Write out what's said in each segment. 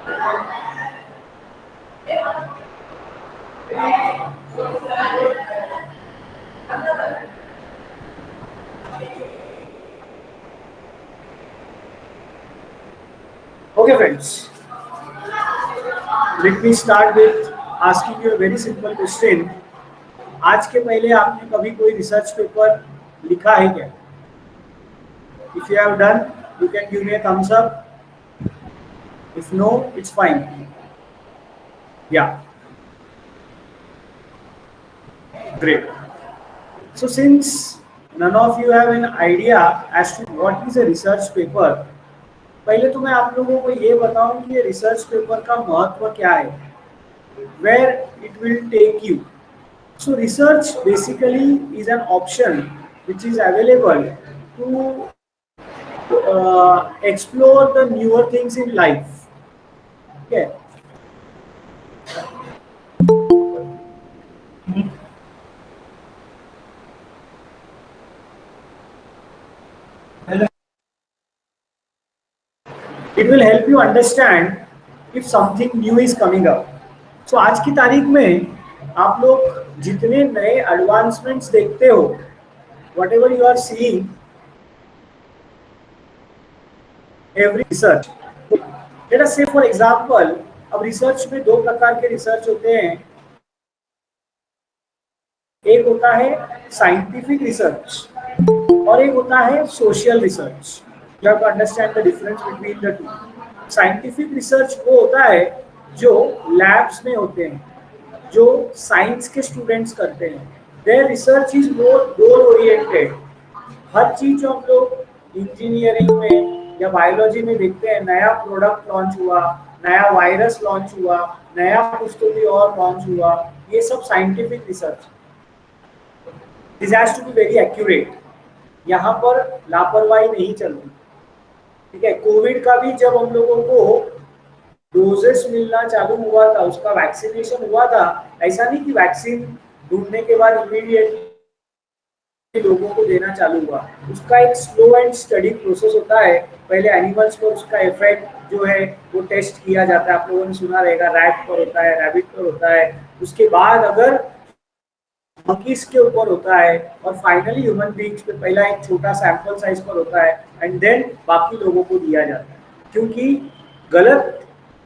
Okay, friends. Let me start with asking you a very simple question. आज के पहले आपने कभी कोई रिसर्च पेपर लिखा है क्या? If you have done, you can give me a thumbs up. If no, it's fine. Yeah, great. So since none of you have an idea as to what is a research paper, पहले तो मैं आप लोगों को ये बताऊं कि ये रिसर्च पेपर का महत्व क्या है, where it will take you. So research basically is an option which is available to explore the newer things in life. Okay. It will help you understand if something new is coming up. So आज की तारीख में आप लोग जितने नए advancements देखते हो, whatever you are seeing, every research. Let us say for example, अब रिसर्च में दो प्रकार के रिसर्च होते हैं. एक होता है साइंटिफिक रिसर्च और एक होता है social research. You have to understand the difference between the two. Scientific research वो होता है जो लैब्स में होते हैं, जो साइंस के स्टूडेंट्स करते हैं. Their research is more goal oriented. हर चीज जो हम लोग इंजीनियरिंग में या बायोलॉजी में देखते हैं, नया प्रोडक्ट लॉन्च हुआ, नया वायरस लॉन्च हुआ, नया कुछ तो भी और लॉन्च हुआ, ये सब scientific research. This has to be very accurate. यहाँ पर लापरवाही नहीं चलती. ठीक है. कोविड का भी जब हम लोगों को डोजेस मिलना चालू हुआ था, उसका वैक्सीनेशन हुआ था, ऐसा नहीं कि वैक्सीन ढूंढने के बाद इमीडिएटली लोगों को देना चालू हुआ. उसका एक स्लो एंड स्टडी प्रोसेस होता है. पहले एनिमल्स पर उसका इफेक्ट जो है वो टेस्ट किया जाता है. आप लोगों ने सुना रहेगा, रैट पर होता है, रैबिट पर होता है. उसके बाद अगर मंकीज के ऊपर होता है और फाइनली ह्यूमन बींग्स पे पहला एक छोटा सैंपल साइज पर होता है एंड देन बाकी लोगों को दिया जाता है. क्योंकि गलत.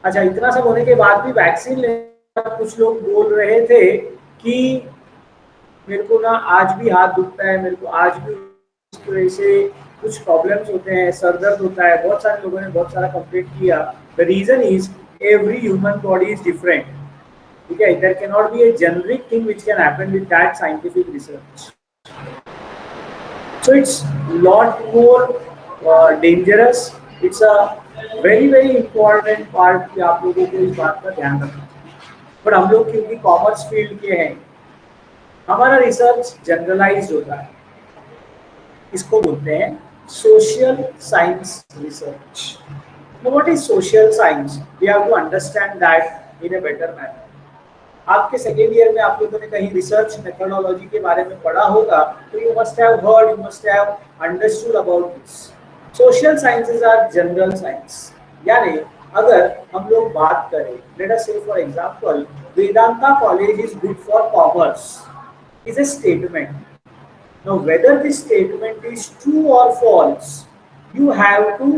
अच्छा, इतना सब होने के बाद भी वैक्सीन लेने कुछ लोग बोल रहे थे कि मेरे को ना आज भी हाथ दुखता है, मेरे को आज भी इसकी वजह से कुछ प्रॉब्लम्स होते हैं, सर दर्द होता है. बहुत सारे लोगों ने बहुत सारा कंप्लेंट किया. The reason is every human body is different. ठीक है. There can not be a generic thing which can happen with that scientific research. So it's lot more dangerous. It's a very very important part कि आप लोगों को इस बात का ध्यान रखना. बट हम लोग क्योंकि कॉमर्स फील्ड के हैं, हमारा रिसर्च जनरलाइज्ड होता है. इसको बोलते हैं social science research. Now what is social science? We have to understand that in a better manner. आपके सेकेंड ईयर में आप लोगों ने कहीं रिसर्च मेथोडोलॉजी के बारे में पढ़ा होगा, तो you must have heard, you must have understood about this. Social sciences are general science. यानी अगर हम लोग बात करें, let us say for example, Vedanta college is good for commerce is a statement. Now whether this statement is true or false, you have to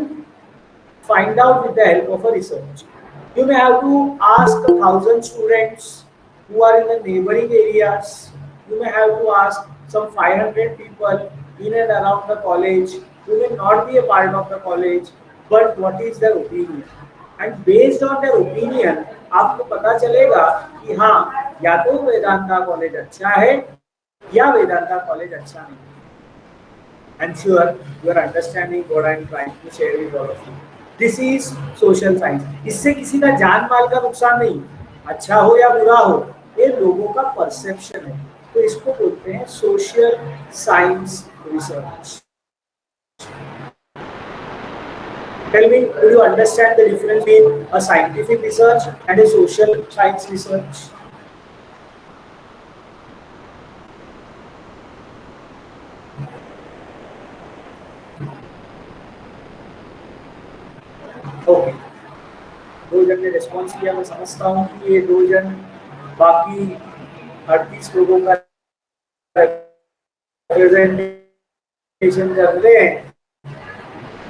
find out with the help of a research. You may have to ask 1,000 students who are in the neighboring areas. You may have to ask some 500 people in and around the college who may not be a part of the college, but what is their opinion. And based on their opinion, आपको पता चलेगा कि हाँ, या तो Vedanta college अच्छा है या वेदांता कॉलेज अच्छा नहीं. I am sure you are understanding what I am trying to share with all of you. This is social science. इससे किसी का जान माल का नुकसान नहीं. अच्छा हो या बुरा हो, ये लोगों का परसेप्शन है. तो इसको बोलते हैं social science research. Tell me, do you understand the difference between a scientific research and a social science research? Okay. 2 जन ने रिस्पॉन्स किया, मैं समझता हूँ कि ये 2 जन बाकी 38 लोगों का रिप्रेजेंटेशन कर रहे हैं,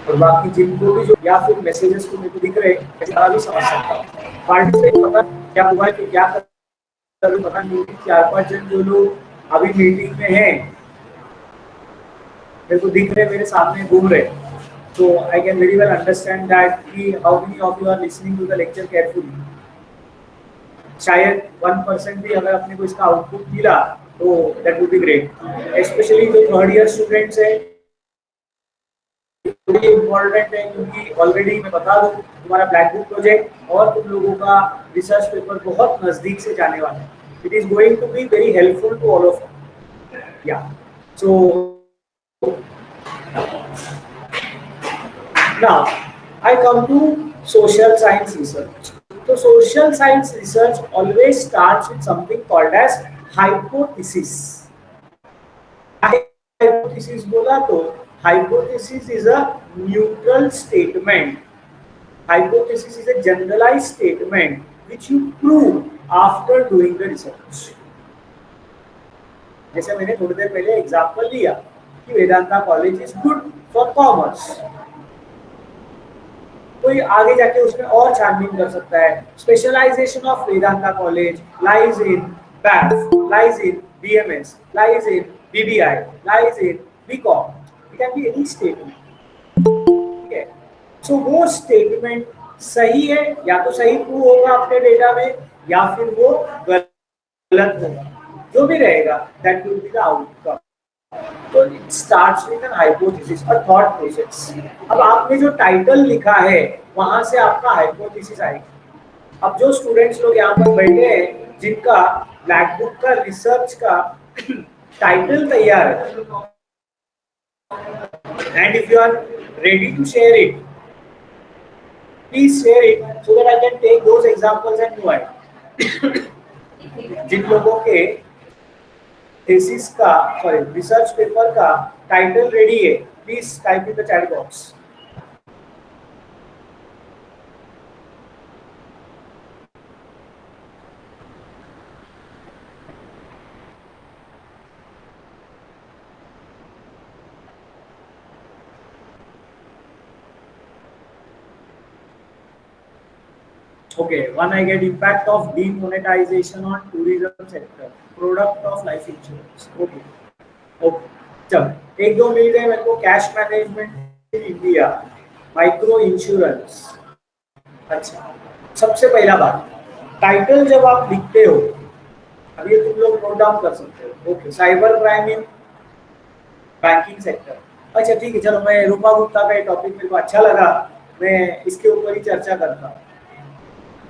और बाकी जिनको भी जो या फिर मैसेजेस को मेरे को दिख रहे हैं ऐसा भी समझ सकता हूँ। पार्टिसिपेट पता क्या हुआ है कि क्या कर पता नहीं, 4-5 जन जो लोग अभी मीटिंग में हैं मेरे को दिख रहे, मेरे सामने घूम रहे, so I can very well understand that कि how many of you are listening to the lecture carefully. शायद 1% भी अगर अपने को इसका आउटपुट मिला तो that would be great. Especially जो थर्ड ईयर स्टूडेंट्स हैं, बड़ी इम्पोर्टेंट है क्योंकि ऑलरेडी मैं बता दूं तुम्हारा ब्लैक बुक प्रोजेक्ट और तुम लोगों का रिसर्च पेपर बहुत नजदीक से जाने वाला है. It is going to be very helpful to all of ya. So now I come to social science research. So social science research always starts with something called as hypothesis. Hypothesis बोला तो hypothesis is a neutral statement. Hypothesis is a generalized statement which you prove after doing the research. जैसे मैंने थोड़ी देर पहले example लिया कि Vedanta college is good for commerce, कोई आगे जाके उसमें और छानबीन कर सकता है. Specialization of Vedanta college lies in BAF, lies in BMS, lies in BBI, lies in BCom. It can be any statement. ठीक है, सो वो स्टेटमेंट सही है या तो सही प्रूव होगा अपने डेटा में या फिर वो गलत होगा, जो भी रहेगा that will be the outcome. तो it starts with an hypothesis, a thought process. अब आपने जो टाइटल लिखा है वहां से आपका हाइपोथेसिस आएगा. अब जो स्टूडेंट्स लोग यहाँ पर बैठे हैं जिनका ब्लैक बुक का रिसर्च का टाइटल तैयार है, and if you are ready to share it, please share it so that I can take those examples and move ahead. जिन लोगों के थीसिस का सॉरी रिसर्च पेपर का टाइटल रेडी है, please type in the chat box. Okay, one I get impact of demonetization on tourism sector, product of life insurance. Okay, okay. चल एक दो मिल गए मेरे को. Cash management in India, micro insurance. अच्छा, सबसे पहला बात, टाइटल जब आप लिखते हो, अब ये तुम लोग नोट डाउन कर सकते हो. ओके, साइबर क्राइम इन बैंकिंग सेक्टर. अच्छा ठीक है, चलो मैं रूपा गुप्ता का ये टॉपिक मेरे को अच्छा लगा, मैं इसके ऊपर ही चर्चा करता हूँ.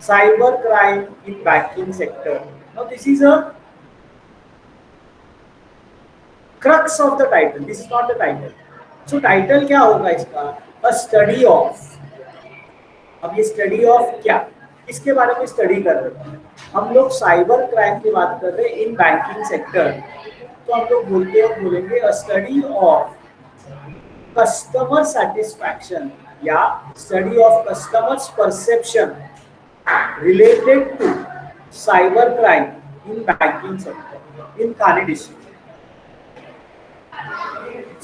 Cyber crime in banking sector. Now this is a crux of the title. This is not the title. So title क्या होगा इसका? A study of. अब ये study of क्या? इसके बारे में स्टडी कर रहे हैं हम लोग. साइबर क्राइम की बात कर रहे हैं इन बैंकिंग सेक्टर. तो हम लोग बोलेंगे a study of customer satisfaction या study of customers perception related to cyber crime in banking sector in Thane district.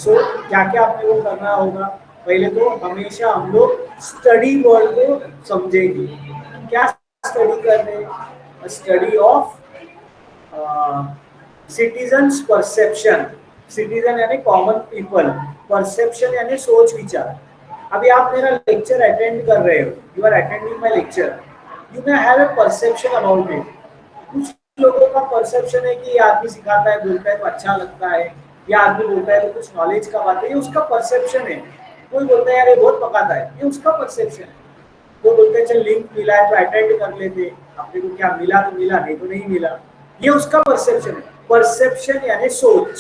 So क्या क्या आपने वो करना होगा? पहले तो हमेशा हम लोग स्टडी वर्ड को समझेंगे. क्या स्टडी कर रहे हैं? Study of citizens perception. Citizen यानी कॉमन पीपल, परसेप्शन यानी सोच विचार. अभी आप मेरा लेक्चर अटेंड कर रहे हो, you are attending my lecture, you may have a perception about it. कुछ लोगों का परसेप्शन है कि ये आदमी सिखाता है, बोलता है तो अच्छा लगता है, या आदमी बोलता है तो कुछ नॉलेज का बात है, ये उसका परसेप्शन है. कोई बोलता है यार ये बहुत पकाता है, ये उसका परसेप्शन है. कोई बोलता है चल लिंक मिला है तो अटेंड कर लेते, अपने को क्या मिला तो मिला, नहीं तो नहीं मिला, ये उसका परसेप्शन है. परसेप्शन यानी सोच.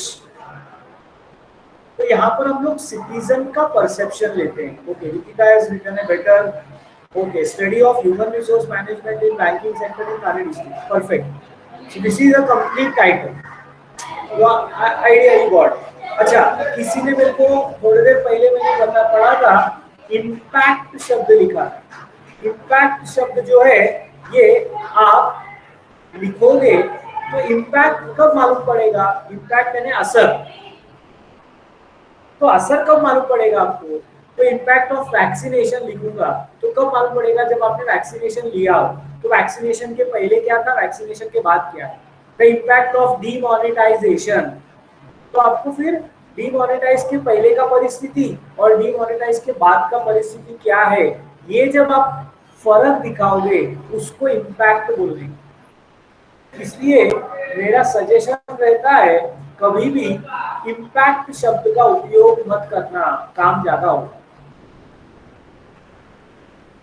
तो यहाँ पर हम लोग सिटीजन का परसेप्शन लेते हैं. Okay, Nikita has written a better. Okay, study of human resource management in banking sector in Thane district. Perfect. So this is a complete title. Idea you got. अच्छा, किसी ने मेरे को थोड़ी देर पहले मैंने पढ़ा था, इम्पैक्ट शब्द लिखा. इम्पैक्ट शब्द जो है ये आप लिखोगे तो इम्पैक्ट कब मालूम पड़ेगा? इम्पैक्ट यानी असर। तो असर कब मालूम पड़ेगा आपको? तो इम्पैक्ट ऑफ वैक्सीनेशन लिखूंगा तो कब मालूम पड़ेगा? जब आपने वैक्सीनेशन लिया हो। तो वैक्सीनेशन के पहले क्या था, वैक्सीनेशन के बाद क्या है? The impact of demonetisation. तो आपको फिर डीमोनेटाइज के पहले का परिस्थिति और डीमोनेटाइज के बाद का परिस्थिति क्या है, ये जब आप फर्क दिखाओगे उसको इम्पैक्ट बोलेंगे। इसलिए मेरा सजेशन रहता है कभी भी इम्पैक्ट शब्द का उपयोग मत करना, काम ज्यादा होगा।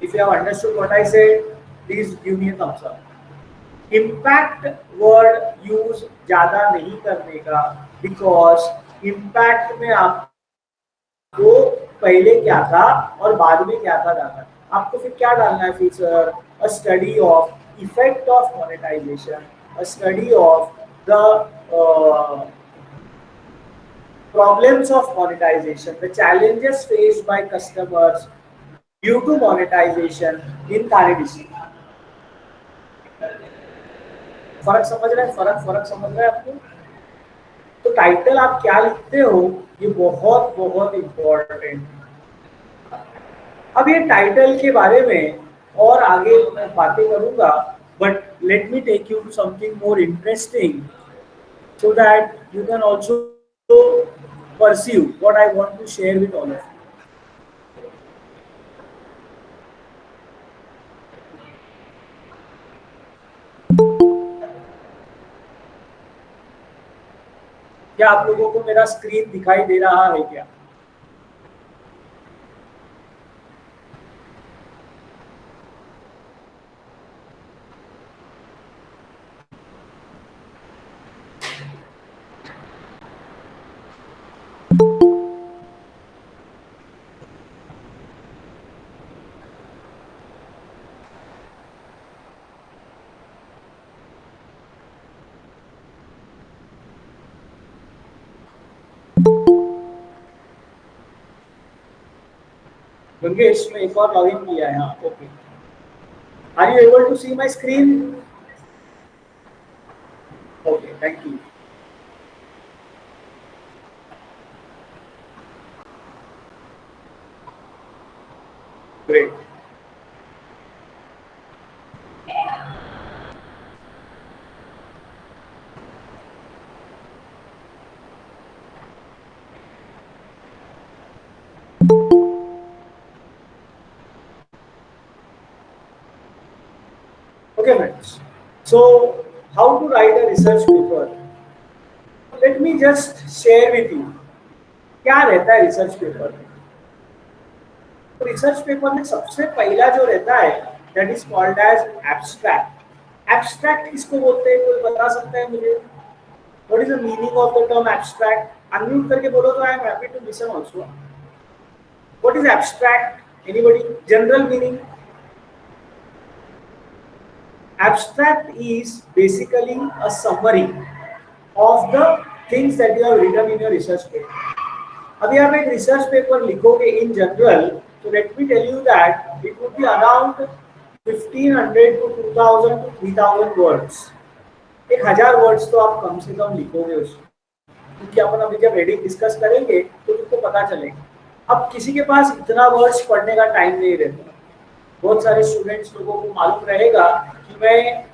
If you have understood what I said, please give me a thumbs up. Impact word use ज्यादा नहीं करने का, बिकॉज इम्पैक्ट में आपको पहले क्या था और बाद में क्या था डालना है। आपको फिर क्या डालना है feature? A study of effect of monetisation, a study of the problems of monetization, the challenges faced by customers due to monetization in Thane district। फर्क समझ रहे हैं? फर्क फर्क समझ रहे हैं आपको? तो टाइटल आप क्या लिखते हो ये बहुत बहुत इम्पोर्टेंट। अब ये टाइटल के बारे में और आगे मैं बातें करूंगा, but let me take you to something more interesting so that you can also pursue what I want to share with all of you। क्या आप लोगों को मेरा स्क्रीन दिखाई दे रहा है क्या? गंगेश में एक और लॉगिन किया है। हाँ, okay. Are you able to see my screen? Okay, thank you. Great. Okay, friends. So, how to write a research paper? Let me just share with you क्या रहता है रिसर्च पेपर में। तो रिसर्च पेपर में सबसे पहला जो रहता है that is called as abstract. Abstract किसको बोलते हैं? कोई बता सकता है मुझे? What is the meaning of the term abstract? Unmute करके बोलो तो I am happy to listen also. What is abstract? Anybody? General meaning? Abstract is basically a summary of the things that you have written in your research paper। अभी आप एक research paper लिखोगे in general, तो let me tell you that it would be around 1500 to 2000 to 3000 words. 1000 words तो आप कम से कम लिखोगे उसमें, क्योंकि अपन अभी जब रेडी डिस्कस करेंगे तो तुमको पता चलेगा। अब किसी के पास इतना वर्ड्स पढ़ने का टाइम नहीं रहता। बहुत सारे स्टूडेंट्स लोगों को मालूम रहेगा कि मैं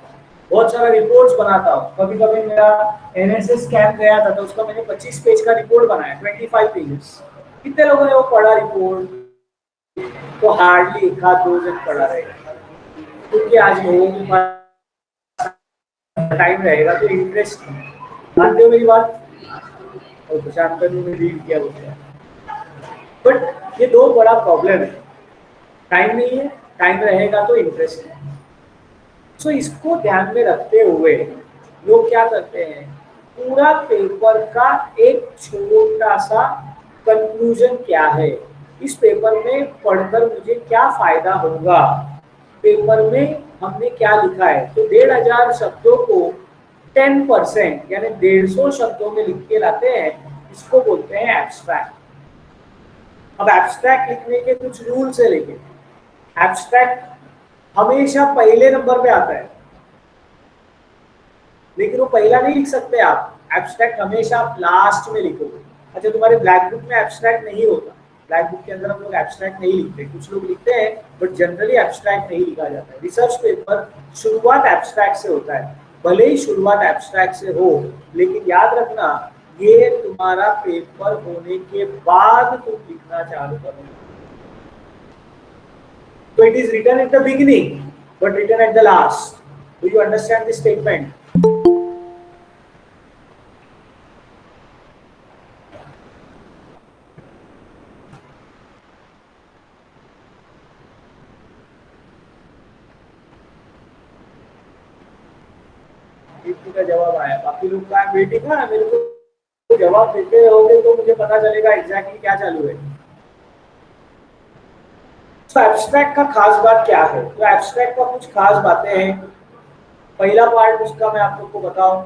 बहुत सारा रिपोर्ट्स बनाता हूँ। कभी कभी मेरा एनएसएस कैंप गया था तो उसका मैंने 25 पेज का रिपोर्ट बनाया, 25 पेजेस। कितने लोगों ने वो पढ़ा रिपोर्ट? तो हार्डली एक आध दो जन पढ़ा रहेगा, क्योंकि आज लोगों के पास टाइम रहेगा तो इंटरेस्ट नहीं। मानते हो मेरी बात? और प्रशांत ने रीड किया बोलते हैं। बट ये दो बड़ा प्रॉब्लम है, टाइम नहीं है, टाइम रहेगा तो इंटरेस्ट नहीं। सो इसको ध्यान में रखते हुए लोग क्या करते हैं, पूरा पेपर का एक छोटा सा कंक्लूजन क्या है, इस पेपर में पढ़कर मुझे क्या फायदा होगा, पेपर में हमने क्या लिखा है। तो 1500 शब्दों को 10% यानी 150 शब्दों में लिख के लाते हैं, इसको बोलते हैं एब्स्ट्रैक्ट। अब एब्स्ट्रैक्ट लिखने के कुछ रूल्स है, लेकिन एब्स्ट्रैक्ट हमेशा पहले नंबर पे आता है, लेकिन वो पहला नहीं लिख सकते आप। एब्स्ट्रैक्ट हमेशा आप लास्ट में लिखोगे। अच्छा, तुम्हारे ब्लैक बुक में एब्स्ट्रैक्ट नहीं होता, ब्लैक बुक के अंदर हम लोग एब्स्ट्रैक्ट नहीं लिखते, कुछ लोग लिखते हैं बट जनरली एब्स्ट्रैक्ट नहीं लिखा जाता है। रिसर्च पेपर शुरुआत एब्स्ट्रैक्ट से होता है, भले ही शुरुआत एब्स्ट्रैक्ट से हो, लेकिन याद रखना ये तुम्हारा पेपर होने के बाद तुम लिखना चालू करोगे। So it is written at the beginning, but written at the last. Do you understand this statement? Deepti का जवाब आया, बाकी लोग का वेटिंग ना, मेरे को जवाब देते रहोगे तो मुझे पता चलेगा एग्जैक्टली क्या चालू है। तो एब्स्ट्रैक्ट का खास बात क्या है? तो एब्स्ट्रैक्ट का कुछ खास बातें हैं। पहला पार्ट उसका मैं आप लोग को बताऊं,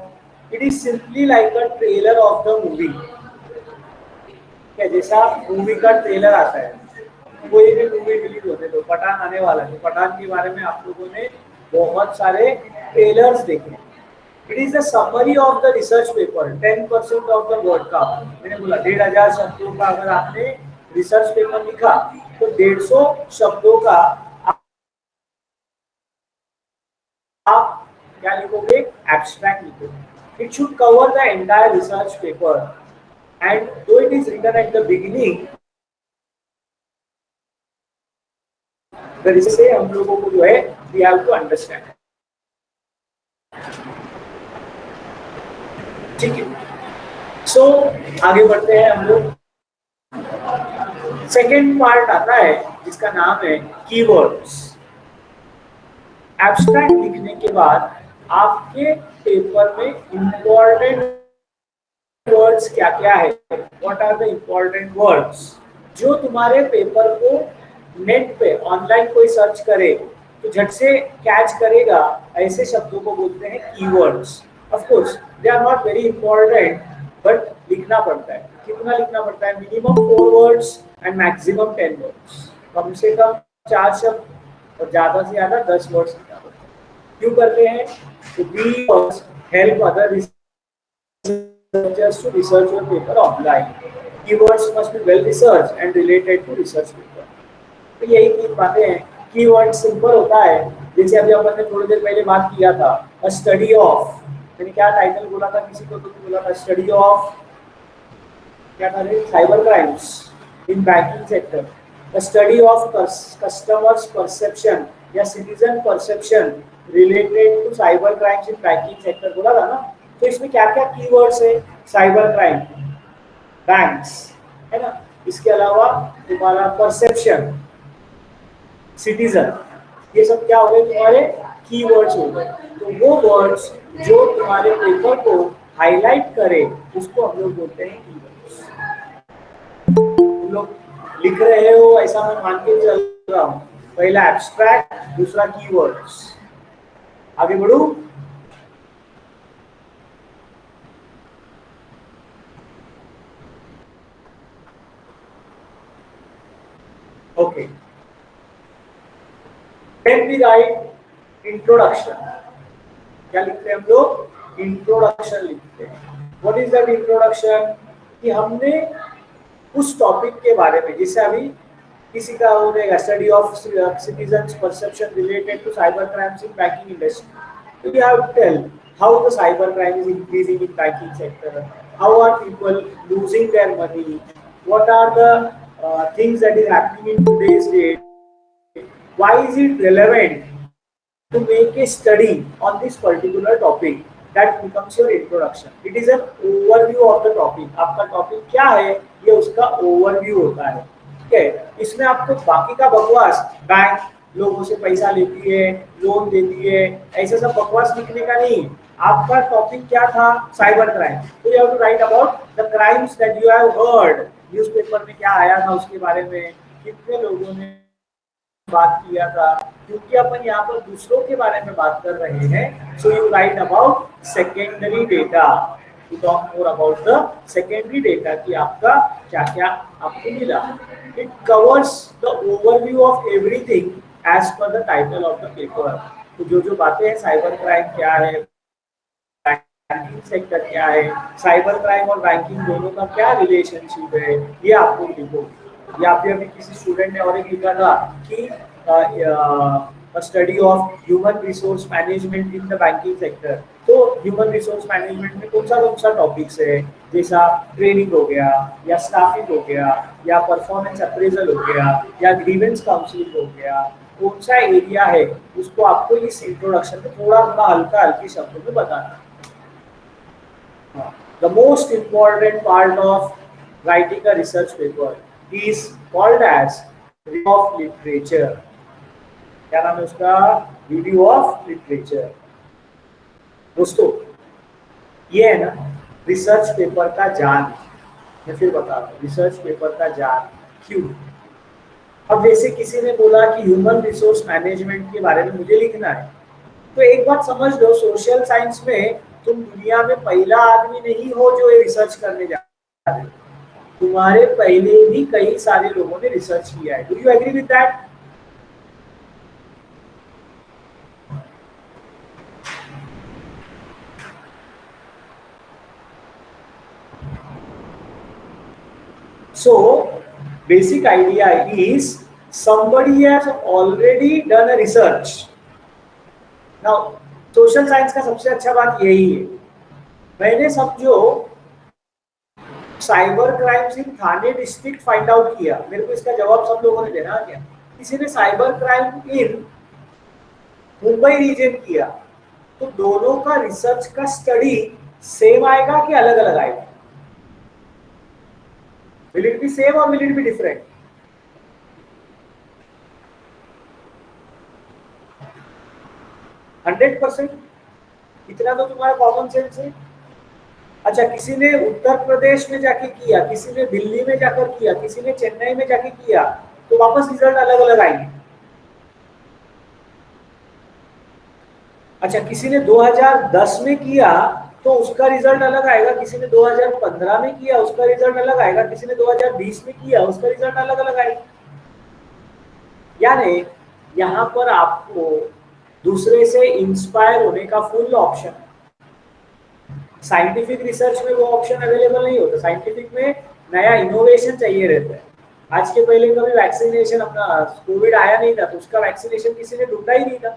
it is simply like a trailer of the movie. जैसा मूवी का ट्रेलर आता है, कोई भी मूवी रिलीज होते तो पठान आने वाला है, पठान के बारे में आप लोगों ने बहुत सारे ट्रेलर्स देखे। It is the summary of the research paper, 10% of the word का। मैंने बोला 1500 शब्दों का अगर आपने रिसर्च पेपर लिखा तो 150 शब्दों का आप क्या लिखोगे? एब्स्ट्रैक्ट लिखोगे। It should cover the entire research paper and though it is written at the beginning, से हम लोगों को जो है वी हैव टू अंडरस्टैंड। ठीक है, सो आगे बढ़ते हैं हम लोग। सेकेंड पार्ट आता है जिसका नाम है कीवर्ड्स। एब्स्ट्रैक्ट लिखने के बाद आपके पेपर में इंपॉर्टेंट वर्ड्स क्या क्या है, what are the important words जो तुम्हारे पेपर को नेट पे ऑनलाइन कोई सर्च करे तो झट से कैच करेगा, ऐसे शब्दों को बोलते हैं keywords. Of course they are not very important but लिखना पड़ता है। कितना लिखना पड़ता है? Minimum 4 words and maximum 10 words. कम से कम 4 शब्द और ज्यादा से ज्यादा 10 वर्ड्स लिखना पड़ता है। क्यों करते हैं? तो we help other researchers to research your paper online. Keywords must be well researched and related to research paper. तो यही 3 बातें हैं। कीवर्ड सिंपल होता है, जैसे अभी अपन ने थोड़ी देर पहले बात किया था, अ स्टडी ऑफ। मैंने क्या टाइटल बोला था किसी को? तो बोला था स्टडी ऑफ क्या था? Cyber crimes in banking sector, the study of customers perception या citizen perception related to cyber crimes in banking sector बोला था ना। तो इसमें क्या क्या कीवर्ड्स है? साइबर क्राइम, बैंक्स, है ना, इसके अलावा तुम्हारा परसेप्शन, सिटीजन, ये सब क्या हो गए? तुम्हारे कीवर्ड्स हो गए। तो वो वर्ड्स जो तुम्हारे पेपर को हाईलाइट करे उसको हम लोग बोलते हैं कीवर्ड्स। तुम लोग लिख रहे हो ऐसा मैं मान के चल रहा हूँ, पहला एब्स्ट्रैक्ट, दूसरा कीवर्ड्स। आगे बढ़ू। Okay, then we write introduction। क्या लिखते हैं हम लोग? इंट्रोडक्शन लिखते हैं। What is that introduction? कि हमने उस टॉपिक के बारे में, जैसे अभी किसी का हो जाएगा study of citizens perception related to cyber crimes in banking industry, तो we have to tell how the cyber crime is increasing in banking sector, how are people losing their money, what are the things that is happening in today's date, why is it relevant to make a study on this particular topic. That becomes your introduction. It is an overview of the topic. आपका topic क्या है ये उसका overview होता है। ठीक है, इसमें आपको बाकी का बकवास, बैंक लोगों से पैसा लेती है, लोन देती है, ऐसा सब बकवास लिखने का नहीं। आपका टॉपिक क्या था? Cyber crime. तो you have to write about the crimes that you have heard. Newspaper में क्या आया था उसके बारे में, कितने लोगों ने बात किया था, क्योंकि अपन यहाँ पर दूसरों के बारे में बात कर रहे हैं। So you write about secondary data, you talk more about the secondary data कि आपका क्या क्या आपको मिला। It covers the overview of everything as per the title of the paper. तो जो बातें हैं, साइबर क्राइम क्या है, बैंकिंग सेक्टर क्या है, साइबर क्राइम और बैंकिंग दोनों का क्या रिलेशनशिप है, ये आपको लिखो। या फिर अभी किसी स्टूडेंट ने और एक लिखा था कि study of human resource management in the banking sector. तो ह्यूमन रिसोर्स मैनेजमेंट में कौन सा टॉपिक्स है, जैसा ट्रेनिंग हो गया, या स्टाफिंग हो गया, या परफॉर्मेंस अप्रेजल हो गया, या ग्रीवेंस काउंसलिंग हो गया, कौन सा एरिया है, उसको आपको इस इंट्रोडक्शन में थोड़ा हल्का हल्के शब्दों में बताना है। The most important part of writing a research paper is called as review of literature. क्या नाम है उसका? Review of literature. दोस्तों, ये है ना रिसर्च पेपर का जान। मैं फिर बता रहा हूँ, रिसर्च पेपर का जान क्यों। अब जैसे किसी ने बोला कि ह्यूमन रिसोर्स मैनेजमेंट के बारे में मुझे लिखना है, तो एक बात समझ लो, सोशल साइंस में तुम दुनिया में पहला आदमी नहीं हो जो ये रिसर्च करने जा रहे हो। तुम्हारे पहले भी कई सारे लोगों ने रिसर्च किया है। Do you agree with that? So basic idea is somebody has already done a research. Now social science का सबसे अच्छा बात यही है, मैंने समझो साइबर क्राइम्स इन थाने डिस्ट्रिक्ट फाइंड आउट किया, मेरे को इसका जवाब सब लोगों ने देना क्या? किसी ने cyber crime in Mumbai region किया, तो दोनों का रिसर्च का स्टडी सेम आएगा कि अलग अलग आएगा? विल इट बी सेम और will it be different? Hundred percent. इतना तो तुम्हारा कॉमन सेंस है। अच्छा, किसी ने उत्तर प्रदेश में जाके किया, किसी ने दिल्ली में जाकर किया, किसी ने चेन्नई में जाके किया, तो वापस रिजल्ट अलग अलग आएंगे। अच्छा, किसी ने 2010 में किया तो उसका रिजल्ट अलग आएगा, किसी ने 2015 में किया उसका रिजल्ट अलग आएगा, किसी ने 2020 में किया उसका रिजल्ट अलग अलग आएगा। यानी यहाँ पर आपको दूसरे से इंस्पायर होने का फुल ऑप्शन। साइंटिफिक रिसर्च में वो ऑप्शन अवेलेबल नहीं होता। साइंटिफिक में नया इनोवेशन चाहिए रहता है। आज के पहले कभी वैक्सीनेशन, अपना कोविड आया नहीं था तो उसका वैक्सीनेशन किसी ने ढूंढा ही नहीं था,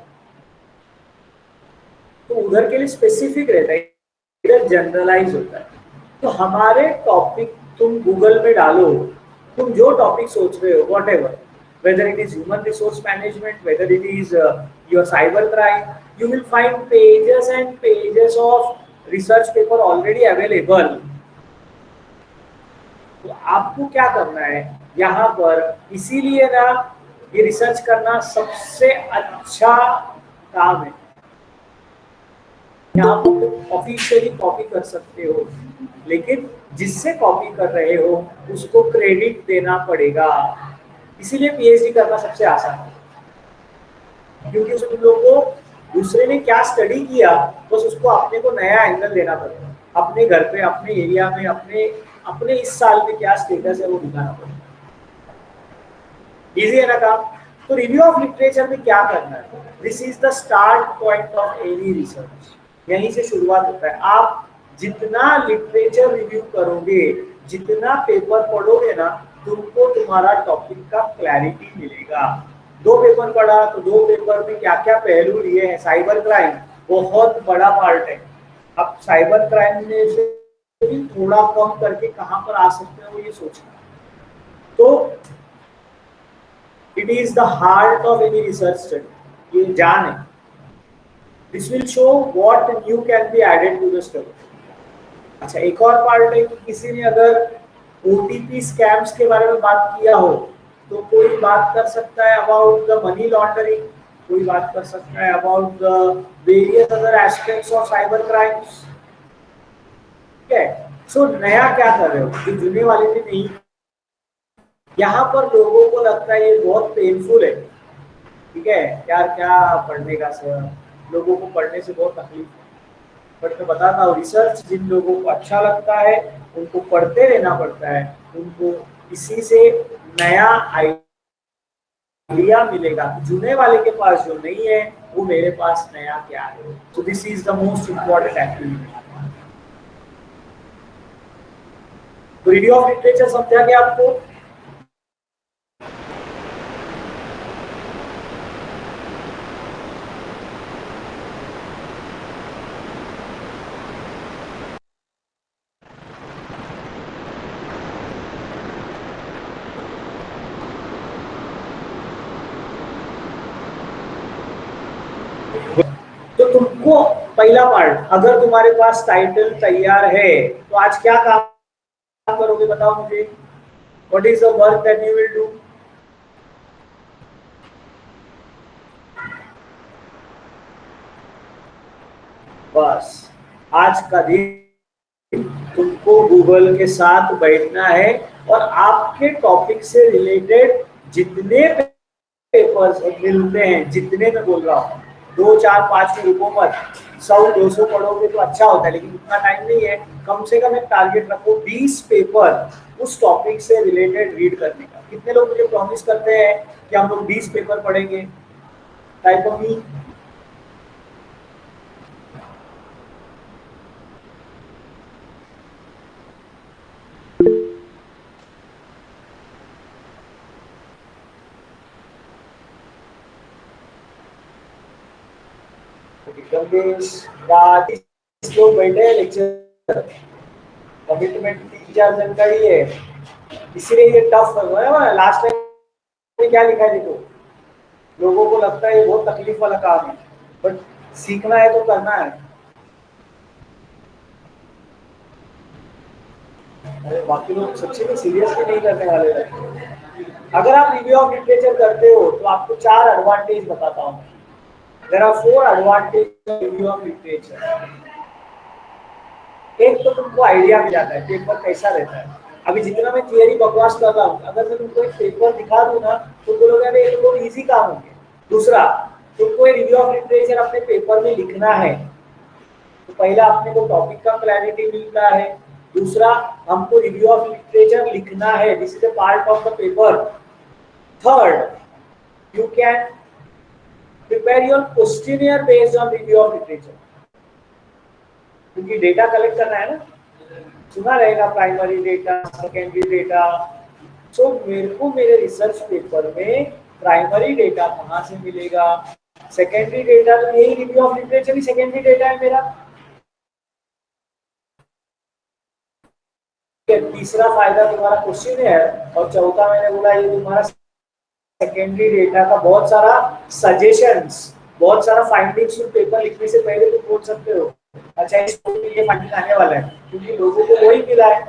तो उधर के लिए स्पेसिफिक रहता है, इधर जनरलाइज होता है। तो हमारे टॉपिक तुम गूगल में डालो, तुम जो टॉपिक सोच रहे हो, what ever, whether it is human resource management, whether it is your cyber crime, you will find pages and pages of research paper already available. तो आपको क्या करना है यहाँ पर, इसीलिए ना ये रिसर्च करना सबसे अच्छा काम है। यहाँ पर ऑफिशियली कॉपी कर सकते हो, लेकिन जिससे कॉपी कर रहे हो उसको क्रेडिट देना पड़ेगा। इसीलिए पीएचडी करना सबसे आसान है, क्योंकि उन लोगों को दूसरे ने क्या स्टडी किया बस उसको अपने को नया एंगल देना पड़ेगा। अपने घर पे, अपने एरिया में, अपने अपने इस साल में क्या स्टेटस है वो दिखाना पड़ेगा। इजी है ना काम? तो रिव्यू ऑफ लिटरेचर में क्या करना है? This is the start point of any research. यहीं से शुरुआत होता है। आप जितना लिटरेचर रिव्यू करोगे, जितना पेपर पढ़ोगे ना, तुमको तुम्हारा टॉपिक का क्लैरिटी मिलेगा। दो पेपर पढ़ा तो दो पेपर में क्या क्या पहलू लिए हैं। साइबर क्राइम बहुत बड़ा पार्ट है। अब साइबर क्राइम में से भी थोड़ा कम करके कहां पर आ सकते हो ये सोचना। तो it is the heart of any research study, ये जान है। This will show what new can be added to the study. अच्छा, एक और पार्ट है कि किसी ने अगर ओटीपी स्कैम्स के बारे में बात किया हो तो कोई बात कर सकता है अबाउट द मनी लॉन्ड्रिंग, कोई बात कर सकता है about the various other aspects of cyber crimes. ठीक है, सो नया क्या कर रहे हो जो जुड़ने वाले ने नहीं। यहाँ पर लोगों को लगता है ये बहुत पेनफुल है। ठीक है यार, क्या पढ़ने का सर, लोगों को पढ़ने से बहुत तकलीफ है। बट मैं बताता हूँ, रिसर्च जिन लोगों को अच्छा लगता है उनको पढ़ते रहना पड़ता है, उनको इसी से नया आइडिया आइडिया मिलेगा जुने वाले के पास जो नहीं है वो मेरे पास नया क्या है। So this is the most important activity. तो रिव्यू ऑफ लिटरेचर समझा क्या आपको? तो तुमको पहला पार्ट, अगर तुम्हारे पास टाइटल तैयार है तो आज क्या काम करोगे बताओ मुझे? What is the work that you will do? बस आज का दिन तुमको गूगल के साथ बैठना है और आपके टॉपिक से रिलेटेड जितने पेपर्स मिलते हैं, जितने मैं बोल रहा हूँ, 2 4 5 में रुको मत। 100 200 पढ़ोगे तो अच्छा होता है, लेकिन उतना टाइम नहीं है। कम से कम एक टारगेट रखो 20 पेपर उस टॉपिक से रिलेटेड रीड करने का। कितने लोग मुझे प्रॉमिस करते हैं कि हम लोग 20 पेपर पढ़ेंगे? Type of me. लोग बैठे हैं लेक्चर, कमिटमेंट 3 4 जन का ही है, इसीलिए ये टफ है। लास्ट टाइम में क्या लिखा है देखो, लोगों को लगता है ये बहुत तकलीफ वाला काम है, बट सीखना है तो करना है। अरे बाकी लोग सच्ची में सीरियसली नहीं करने वाले हैं। अगर आप रिव्यू ऑफ लिटरेचर करते हो तो आपको 4 एडवांटेज बताता हूँ। There are 4 advantage review of literature. एक तो तुमको आइडिया मिल जाता है पेपर कैसा रहता है। अभी जितना मैं थियरी बकवास कर रहा हूँ, अगर मैं तुमको एक पेपर दिखा दूँ ना तो बोलोगे अरे ये तो इजी काम हो गया। दूसरा, तुमको रिव्यू ऑफ लिटरेचर अपने पेपर में लिखना है तो पहला अपने को टॉपिक का क्लैरिटी मिलता है। दूसरा, हमको रिव्यू ऑफ लिटरेचर लिखना है, this is a part of the paper. Third, you can prepare your questionnaire based on review of literature, क्योंकि डेटा कलेक्ट करना है ना, सुना रहेगा प्राइमरी डेटा, सेकेंडरी डेटा। सो मेरे को मेरे रिसर्च पेपर में प्राइमरी डेटा कहाँ से मिलेगा, सेकेंडरी डेटा, तो यही review of literature he secondary data है मेरा। तीसरा फायदा तुम्हारा क्वेश्चन है, और चौथा मैंने बोला ये तुम्हारा सेकेंडरी डेटा का बहुत सारा सजेशंस, बहुत सारा फाइंडिंग्स तुम पेपर लिखने से पहले तुम बोल सकते हो अच्छा इस टॉपिक में ये फाइंडिंग आने वाला है, क्योंकि लोगों को वही मिला है,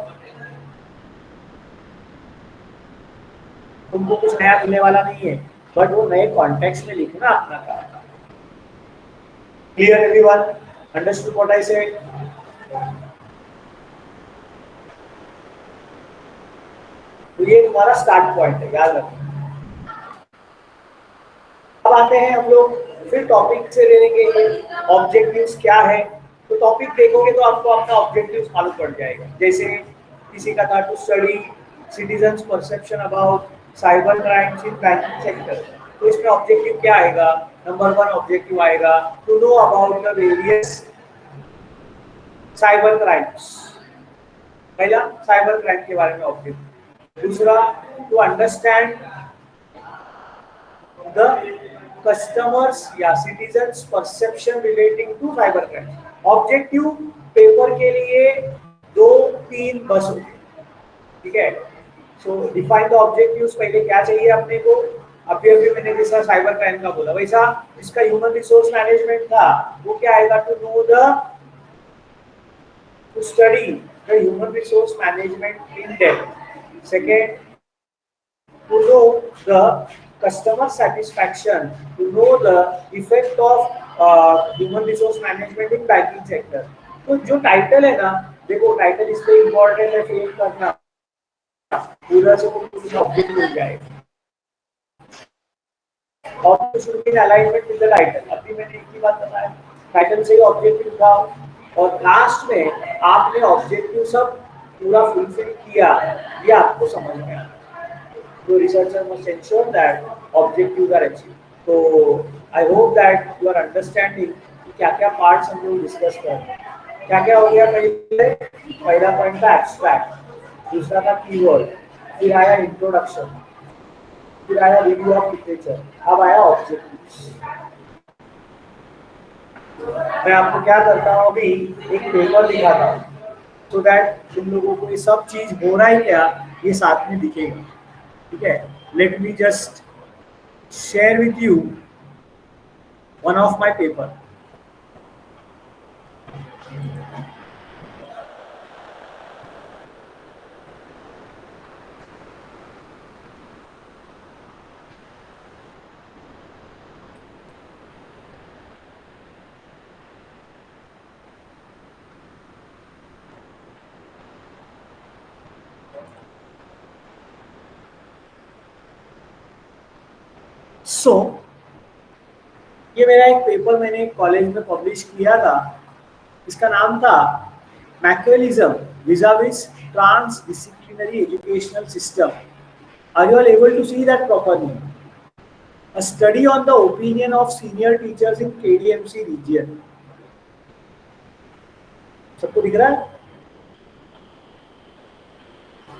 तुमको कुछ नया मिलने वाला नहीं है, बट वो नए कॉन्टेक्स्ट में लिखना अपना काम। Clear everyone? Understood what I said? तो ये तुम्हारा स्टार्ट पॉइंट है, याद रखो। अब आते हैं हम लोग फिर टॉपिक से लेने के ऑब्जेक्टिव्स क्या है। तो टॉपिक देखोगे तो आपको अपना ऑब्जेक्टिव्स मालूम पड़ जाएगा। जैसे किसी का था to study citizens perception about cyber crimes in banking sector, तो इसमें ऑब्जेक्टिव क्या आएगा? नंबर 1 ऑब्जेक्टिव आएगा to know about the various cyber crimes, पहला साइबर क्राइम के बारे में ऑब्जेक्टिव। दूसरा, टू अंडरस्टैंड the customers या citizens perception relating to cyber crime। Objective paper के लिए 2 3 बस होते, ठीक है। सो डिफाइन द ऑब्जेक्टिव्स, पहले क्या चाहिए अपने को। अभी अभी मैंने जैसा साइबर क्राइम का बोला, वैसा इसका ह्यूमन रिसोर्स मैनेजमेंट था, वो क्या आएगा? To know the to study the human resource management in depth. Second, to know the customer satisfaction, to know the effect of human resource management in banking sector। तो जो title है ना, देखो title इसलिए इम्पोर्टेंट है, fail करना पूरा से कुछ ऑब्जेक्ट मिल जाएगा और कुछ in alignment with the title. अभी मैंने एक ही बात बताया, टाइटल से ही ऑब्जेक्टिव लिखा और लास्ट में आपने ऑब्जेक्टिव सब पूरा फुलफिल किया, ये आपको समझ में आया। So researcher must ensure that objectives are achieved. So I hope that you are understanding कि क्या क्या पार्ट्स हम लोग डिस्कस कर रहे हैं. क्या क्या हो गया पहले. पहला पॉइंट था एब्स्ट्रैक्ट, दूसरा था कीवर्ड, फिर आया इंट्रोडक्शन, फिर आया रिव्यू ऑफ लिटरेचर, अब आया ऑब्जेक्टिव्स. मैं आपको क्या करता हूँ अभी, एक पेपर दिखाता हूँ सो दैट तुम लोगों को ये सब चीज हो रहा है क्या ये साथ में दिखेगा. ठीक है. Let me just share with you one of my paper. So ये मेरा एक पेपर मैंने एक कॉलेज में पब्लिश किया था. इसका नाम था Macaulayism vis-a-vis trans disciplinary educational system. Are you all able to see that properly? A study on the opinion of senior teachers in KDMC region. सबको दिख रहा है?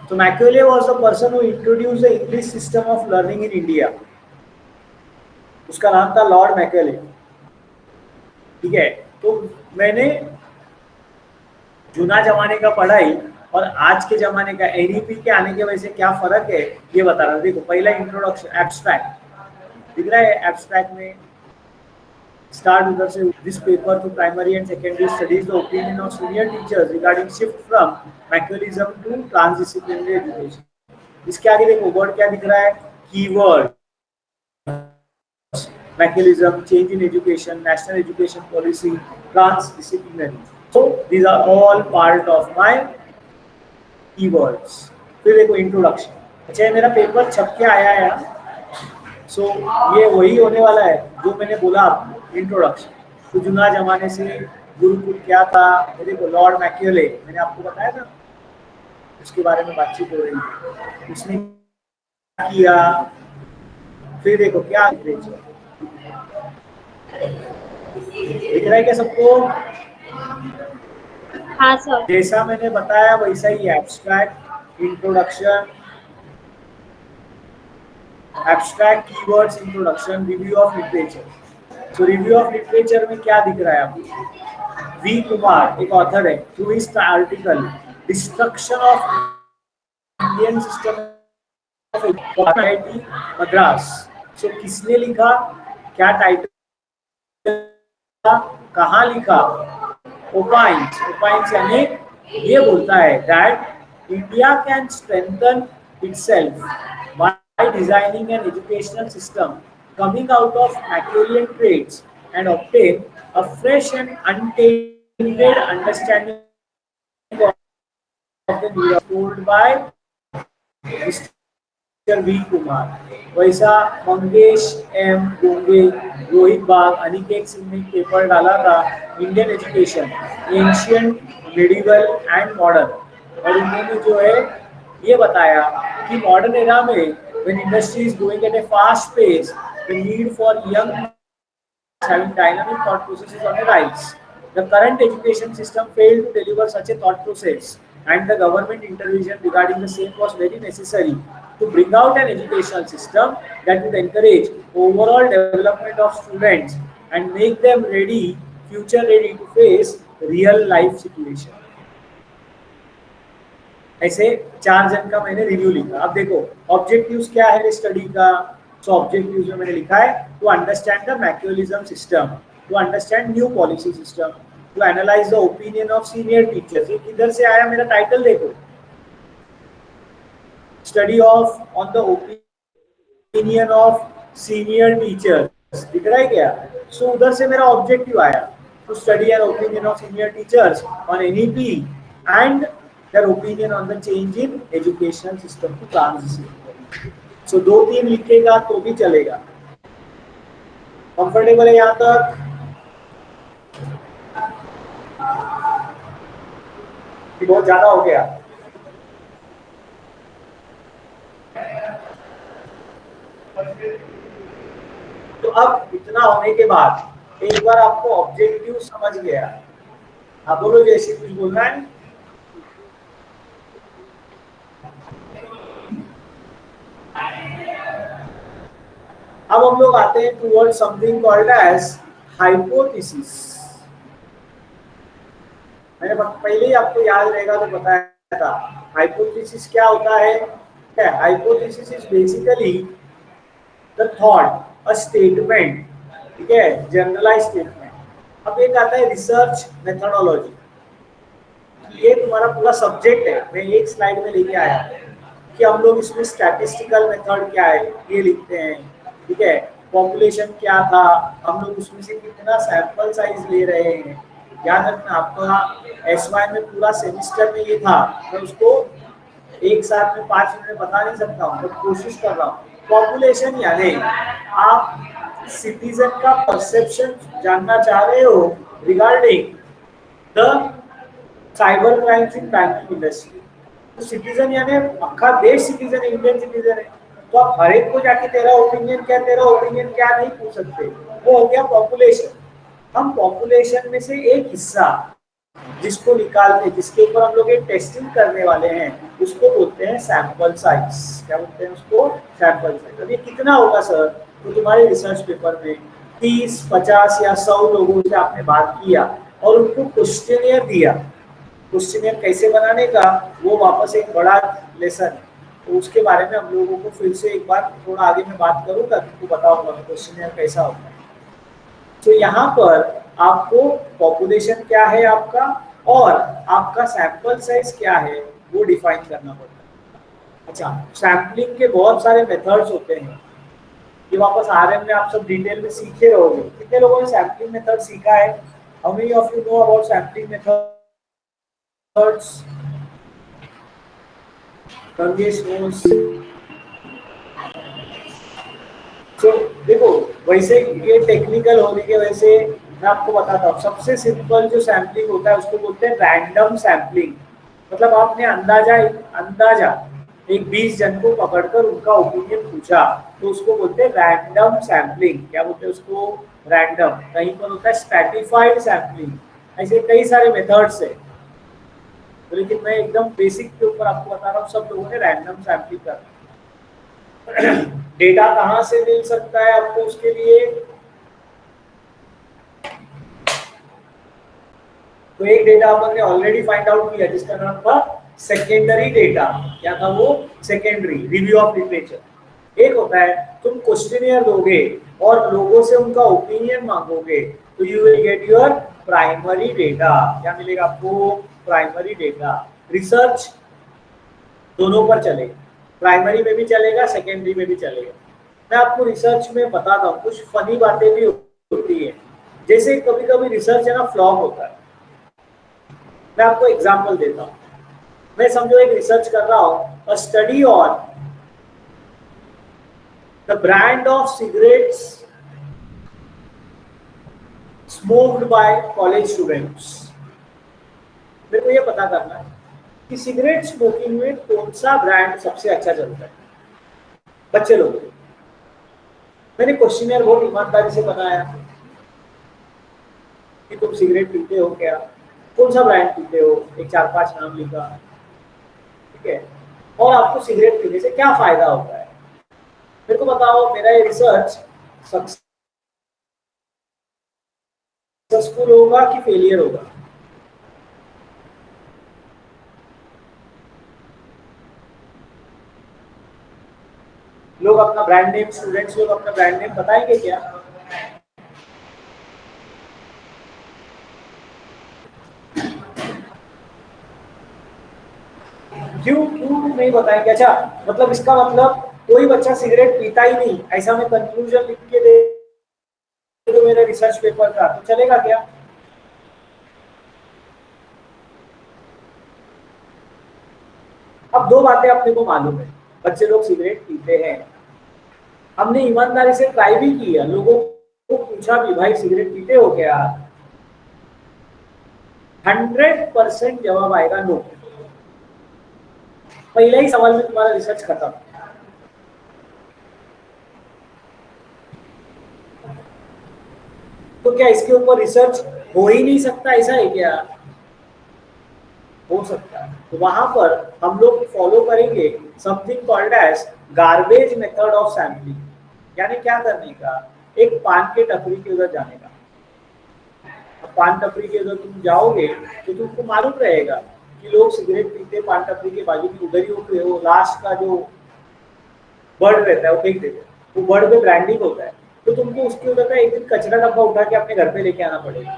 So Macaulay was the person who introduced the English system of learning in India. उसका नाम था Lord Macaulay. ठीक है. तो मैंने जूना जमाने का पढ़ाई और आज के जमाने का एनईपी के आने की वजह से क्या फर्क है ये बता रहा हूँ. देखो पहला इंट्रोडक्शन एब्स्ट्रैक्ट दिख रहा है. एब्स्ट्रैक्ट में start उधर से. This paper to primary and secondary studies the opinion of senior teachers regarding shift from Macaullism to transdisciplinary education. इसके आगे देखो वर्ड क्या दिख रहा है. Keyword, Macaullism, change in education, national education policy, transdisciplinary. So these are all part of my keywords. फिर देखो introduction. अच्छा ये मेरा पेपर छप के आया है. सो ये वही होने वाला है जो मैंने बोला आपको इंट्रोडक्शन. तो जुना जमाने से गुरुकुल क्या था, देखो लॉर्ड मैक्यूले मैंने आपको बताया था, उसके बारे में बातचीत हो रही है. उसने किया. फिर देखो क्या लिटरेचर दिख रहा है क्या सबको? हाँ सर. जैसा मैंने बताया वैसा ही abstract, introduction, abstract, keywords, introduction, review of literature. तो रिव्यू ऑफ लिटरेचर में क्या दिख रहा है आपको? वी कुमार एक ऑथर है. Through his article destruction of Indian system of IIT Madras. So किसने लिखा, क्या टाइटल, कहाँ लिखा? ओपाइंस. ओपाइंस यानी ये बोलता है that India can strengthen itself by designing an educational system coming out of Machiavellian traits and obtain a fresh and untainted understanding of the need told by Mr. V. Kumar. वैसा Mangesh M गोंगे, Rohit बाग, अनिकेत सिंह ने paper डाला था Indian education ancient, medieval and modern. और उन्होंने जो है ये बताया कि मॉडर्न एरा में when industry is going at a fast pace, the need for young having dynamic thought process is on the rise. The current education system failed to deliver such a thought process, and the government intervention regarding the same was very necessary to bring out an educational system that would encourage overall development of students and make them ready, future ready to face real life situation. ऐसे 4 जन का मैंने review लिखा. अब देखो objectives क्या है study का. सो ऑब्जेक्टिव्स में मैंने लिखा है to understand the Macaulayism system, to understand new policy system, to analyse the opinion of senior teachers. ये किधर से आया मेरा टाइटल देखो, study of on the opinion of senior teachers. दिख रहा है क्या? सो उधर से मेरा ऑब्जेक्टिव आया to study an opinion of senior teachers on NEP and their opinion on the change in educational system to transition. So 2-3 लिखेगा तो भी चलेगा. कंफर्टेबल है यहाँ तक? बहुत ज्यादा हो गया. तो अब इतना होने के बाद एक बार आपको ऑब्जेक्टिव समझ गया, आप बोलो जैसे कुछ बोलना है। अब हम लोग आते हैं toward something called as hypothesis. मैंने पहले ही आपको याद रहेगा तो बताया था हाइपोथेसिस क्या होता है। Hypothesis is basically the thought a statement, ठीक है, जनरलाइज स्टेटमेंट। अब एक आता है रिसर्च मेथोडोलॉजी, ये तुम्हारा पूरा सब्जेक्ट है। मैं एक स्लाइड में लेके आया कि हम लोग इसमें स्टैटिस्टिकल मेथड क्या है ये लिखते हैं, ठीक है, पॉपुलेशन क्या था, हम लोग उसमें से कितना सैंपल साइज ले रहे हैं। याद रखना आपका एसवाई में पूरा सेमिस्टर में ये था, मैं उसको एक साथ में 5 मिनट में बता नहीं सकता हूँ, तो कोशिश कर रहा हूँ। पॉपुलेशन यानी आप सिटीजन का परसेप्शन जानना चाह रहे हो regarding the cyber crimes in banking industry. तो सिटीजन यानी अखा देश सिटीजन, इंडियन सिटीजन है, तो आप हर एक को जाके तेरा ओपिनियन क्या नहीं पूछ सकते। वो हो गया पॉपुलेशन। हम पॉपुलेशन में से एक हिस्सा जिसको निकालते, जिसके ऊपर हम लोग एक टेस्टिंग करने वाले हैं, उसको बोलते हैं सैंपल साइज। क्या बोलते हैं उसको? Sample size. अब ये कितना होगा सर? तो तुम्हारे रिसर्च पेपर में 30, 50 या 100 लोगों से आपने बात किया और उनको क्वेश्चनियर दिया। क्वेश्चनियर कैसे बनाने का वो वापस एक बड़ा लेसन है, तो उसके बारे में हम लोगों को फिर से एक बार थोड़ा आगे मैं बात करूंगा, तुमको बताऊंगा क्वेश्चनियर कैसा होता है। तो यहाँ पर आपको पॉपुलेशन क्या है आपका और आपका सैंपल साइज क्या है वो डिफाइन करना पड़ता है। अच्छा, सैम्पलिंग के बहुत सारे मेथड्स होते हैं, ये वापस आरएम में आप सब डिटेल में सीखे रहोगे। कितने लोगों ने सैम्पलिंग मेथड सीखा है? How many of you know about sampling methods? Ramesh knows. तो देखो, वैसे ये टेक्निकल होने के वजह से मैं आपको बताता हूँ, सबसे सिंपल जो सैम्पलिंग होता है उसको बोलते हैं रैंडम सैम्पलिंग। मतलब आपने अंदाजा अंदाजा एक 20 जन को पकड़कर उनका ओपिनियन पूछा, तो उसको बोलते हैं रैंडम सैम्पलिंग। क्या बोलते हैं उसको? रैंडम। कहीं पर होता है स्ट्रैटिफाइड सैम्पलिंग। ऐसे कई सारे मेथड्स है, तो लेकिन मैं एकदम बेसिक के ऊपर आपको बता रहा हूँ। सब लोगों ने रैंडम सैम्पलिंग करना। डेटा कहाँ से मिल सकता है आपको उसके लिए? तो एक डेटा अपन ने ऑलरेडी फाइंड आउट किया जिसका नाम था सेकेंडरी डेटा। क्या था वो? Secondary review of literature. एक होता है तुम क्वेश्चनियर दोगे और लोगों से उनका ओपिनियन मांगोगे, तो you will get your primary data. क्या मिलेगा आपको? Primary data. रिसर्च दोनों पर चलेगा, प्राइमरी में भी चलेगा, सेकेंडरी में भी चलेगा। मैं आपको रिसर्च में बताता हूँ, कुछ फनी बातें भी होती है। जैसे कभी कभी रिसर्च है ना फ्लॉप होता है। मैं आपको एग्जांपल देता हूँ। मैं समझो एक रिसर्च कर रहा हूँ, a study on the brand of cigarettes smoked by college students. मेरे को ये पता करना है कि सिगरेट स्मोकिंग में कौन सा ब्रांड सबसे अच्छा चलता है बच्चे लोगों को। मैंने क्वेश्चनियर बहुत ईमानदारी से बनाया कि तुम सिगरेट पीते हो क्या, कौन सा ब्रांड पीते हो, एक 4-5 नाम लिखा, ठीक है, और आपको सिगरेट पीने से क्या फायदा होता है। मेरे को बताओ, मेरा ये रिसर्च सक्सेसफुल होगा कि फेलियर होगा? लोग अपना ब्रांड नेम, स्टूडेंट्स लोग अपना ब्रांड नेम बताएंगे क्या? क्यों क्यों नहीं बताएंगे? अच्छा, मतलब इसका मतलब कोई बच्चा सिगरेट पीता ही नहीं, ऐसा मैं कंक्लूजन लिख के दे तो मेरे रिसर्च पेपर का, तो चलेगा क्या? अब दो बातें अपने को मालूम है, बच्चे लोग सिगरेट पीते हैं। हमने ईमानदारी से ट्राई भी किया, लोगों को पूछा भी भाई सिगरेट पीते हो क्या? 100% जवाब आएगा नो। पहले ही सवाल में तुम्हारा रिसर्च खत्म। तो क्या इसके ऊपर रिसर्च हो ही नहीं सकता, ऐसा है क्या? हो सकता है। तो वहां पर हम लोग फॉलो करेंगे something called as garbage method of sampling. यानी क्या करने का, एक पान के टपरी के उधर जाने का। अब पान टपरी के उधर तुम जाओगे तो तुमको मालूम रहेगा कि लोग सिगरेट पीते, पान टपरी के बाजू में उधर ही वो लास्ट का जो बर्ड रहता है वो फेंक देते हैं, वो बर्ड पे ब्रांडिंग होता है। तो तुमको उसके उधर का एक दिन कचरा डब्बा उठा के अपने घर पे लेके आना पड़ेगा।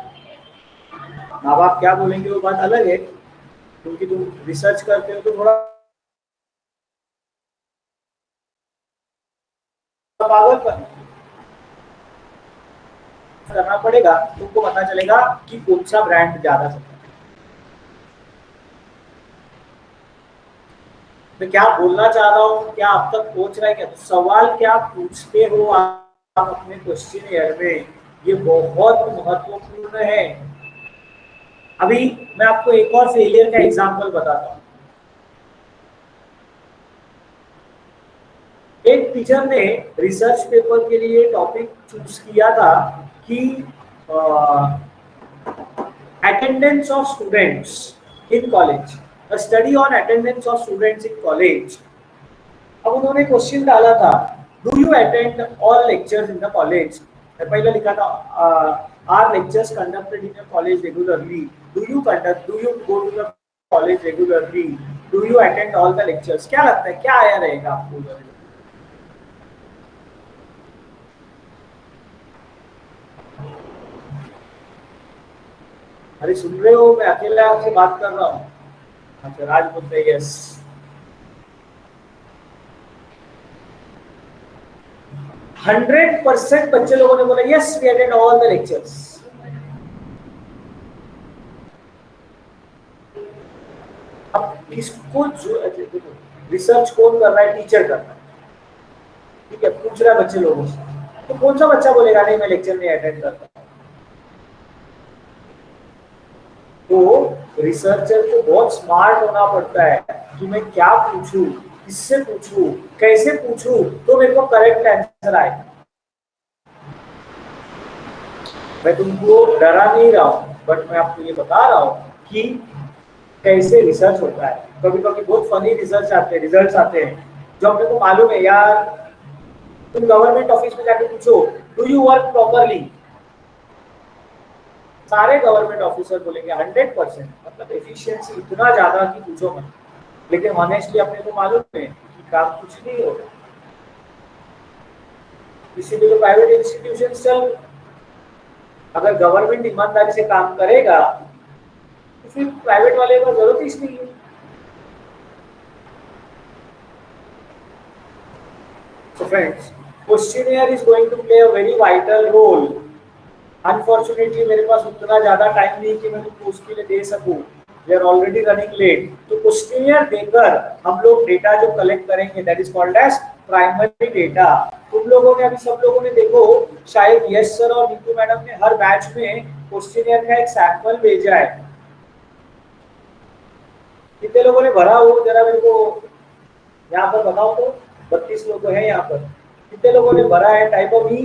माँ बाप क्या बोलेंगे वो बात अलग है, क्योंकि तुम रिसर्च करते हो तो थोड़ा पागलपन करना पड़ेगा, तुमको पता चलेगा कि कौन सा ब्रांड ज्यादा चलता है। मैं क्या बोलना चाह रहा हूँ, क्या आप तक पहुंच रहा है क्या? तो सवाल क्या पूछते हो आप अपने क्वेश्चन में, ये बहुत महत्वपूर्ण है। अभी मैं आपको एक और फेलियर का एग्जांपल बताता हूँ। एक टीचर ने रिसर्च पेपर के लिए टॉपिक चूज किया था कि attendance of students in college, study on attendance of students in college. अब उन्होंने क्वेश्चन डाला था, do you attend all lectures in the college? पहले लिखा था are lectures conducted in your college regularly, do you go to the college regularly, do you attend all the lectures? क्या लगता है क्या आया रहेगा आपको उधर? अरे सुन रहे हो, मैं अकेला आपसे बात कर रहा हूँ। अच्छा, राज बोलते हैं यस। 100% बच्चे लोगों ने बोला yes we attend all the lectures. अब किसको रिसर्च कौन कर रहा है? टीचर कर रहा है। ठीक है, पूछ रहा है बच्चे लोगों से, तो कौन सा बच्चा बोलेगा नहीं मैं लेक्चर नहीं अटेंड करता? तो रिसर्चर को बहुत स्मार्ट होना पड़ता है कि मैं क्या पूछूं, किससे पूछूं, कैसे पूछूं तो मेरे को करेक्ट आंसर आए। मैं तुमको डरा नहीं रहा हूं, बट मैं आपको ये बता रहा हूं कि कैसे रिसर्च होता है। कभी कभी बहुत फनी रिसर्च आते हैं, रिजल्ट्स आते हैं जो अपने को मालूम है यार। तुम गवर्नमेंट ऑफिस में जाके पूछो डू यू वर्क प्रॉपरली, सारे गवर्नमेंट ऑफिसर बोलेंगे 100%, मतलब एफिशिएंसी इतना ज्यादा कि पूछो मत। लेकिन ऑनेस्टली अपने को मालूम है कि काम कुछ नहीं होगा। इसीलिए तो प्राइवेट इंस्टीट्यूशन चल, अगर गवर्नमेंट ईमानदारी से काम करेगा तो फिर प्राइवेट वाले को जरूरत ही नहीं है। So friends, questionnaire is going to play a very vital role. Unfortunately मेरे पास उतना ज्यादा टाइम नहीं कि मैं तुमको उसके लिए दे सकूं, we are already running late. तो क्वेश्चनियर देकर हम लोग डेटा जो कलेक्ट करेंगे that is called as primary data. तुम लोगों ने अभी सब लोगों ने देखो, शायद यश सर और नीतू मैडम ने हर बैच में क्वेश्चनियर का एक सैंपल भेजा है। कितने लोगों ने भरा हो जरा मेरे को यहाँ पर बताओ तो। 32 लोग हैं यहाँ पर। कितने लोगों ने भरा है? टाइप ऑफ ई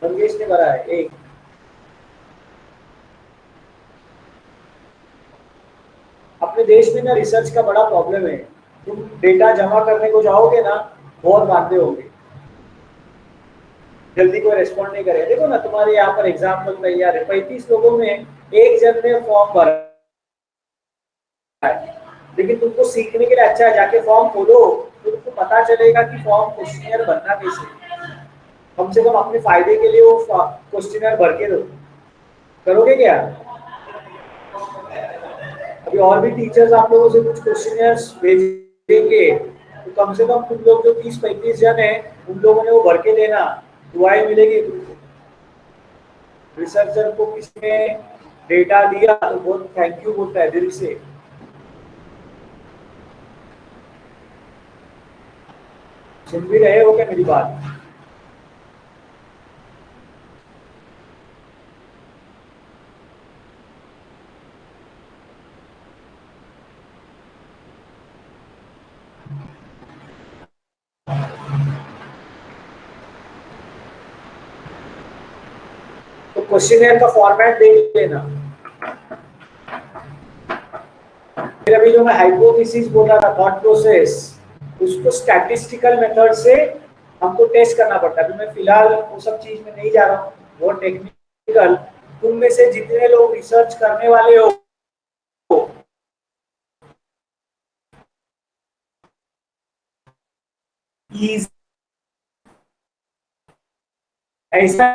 मंगेश ने भरा है एक। अपने देश में ना रिसर्च का बड़ा प्रॉब्लम है। तुम डेटा जमा करने को जाओगे ना, बहुत बातें होगी, जल्दी कोई रेस्पॉन्ड नहीं करेगा। देखो ना तुम्हारे यहाँ पर एग्जाम्पल तैयार है, 35 लोगों में एक जन ने फॉर्म भरा है। लेकिन तुमको सीखने के लिए अच्छा है, जाके फॉर्म खोलो तो तुमको पता चलेगा कि फॉर्म क्वेश्चनियर भरना कैसे। कम से कम अपने फायदे के लिए वो क्वेश्चनियर भर के दो। करोगे क्या? अभी और भी टीचर्स आप लोगों से कुछ क्वेश्चनियर्स भेजेंगे, तो कम से कम तुम लोग जो 30-35 जन है उन लोगों ने वो भर के देना, दुआएं मिलेगी तुमको। रिसर्चर को किसी ने डेटा दिया तो बहुत थैंक यू बोलता है दिल से। सुन भी रहे हो क्या मेरी बात? क्वेश्चनियर का फॉर्मेट देख लेना। फिर अभी जो मैं हाइपोथेसिस बोला था, थॉट प्रोसेस, उसको स्टैटिस्टिकल मेथड से हमको टेस्ट करना पड़ता है। अभी मैं फिलहाल वो सब चीज में नहीं जा रहा हूँ, वो टेक्निकल। तुम में से जितने लोग रिसर्च करने वाले हो, ऐसा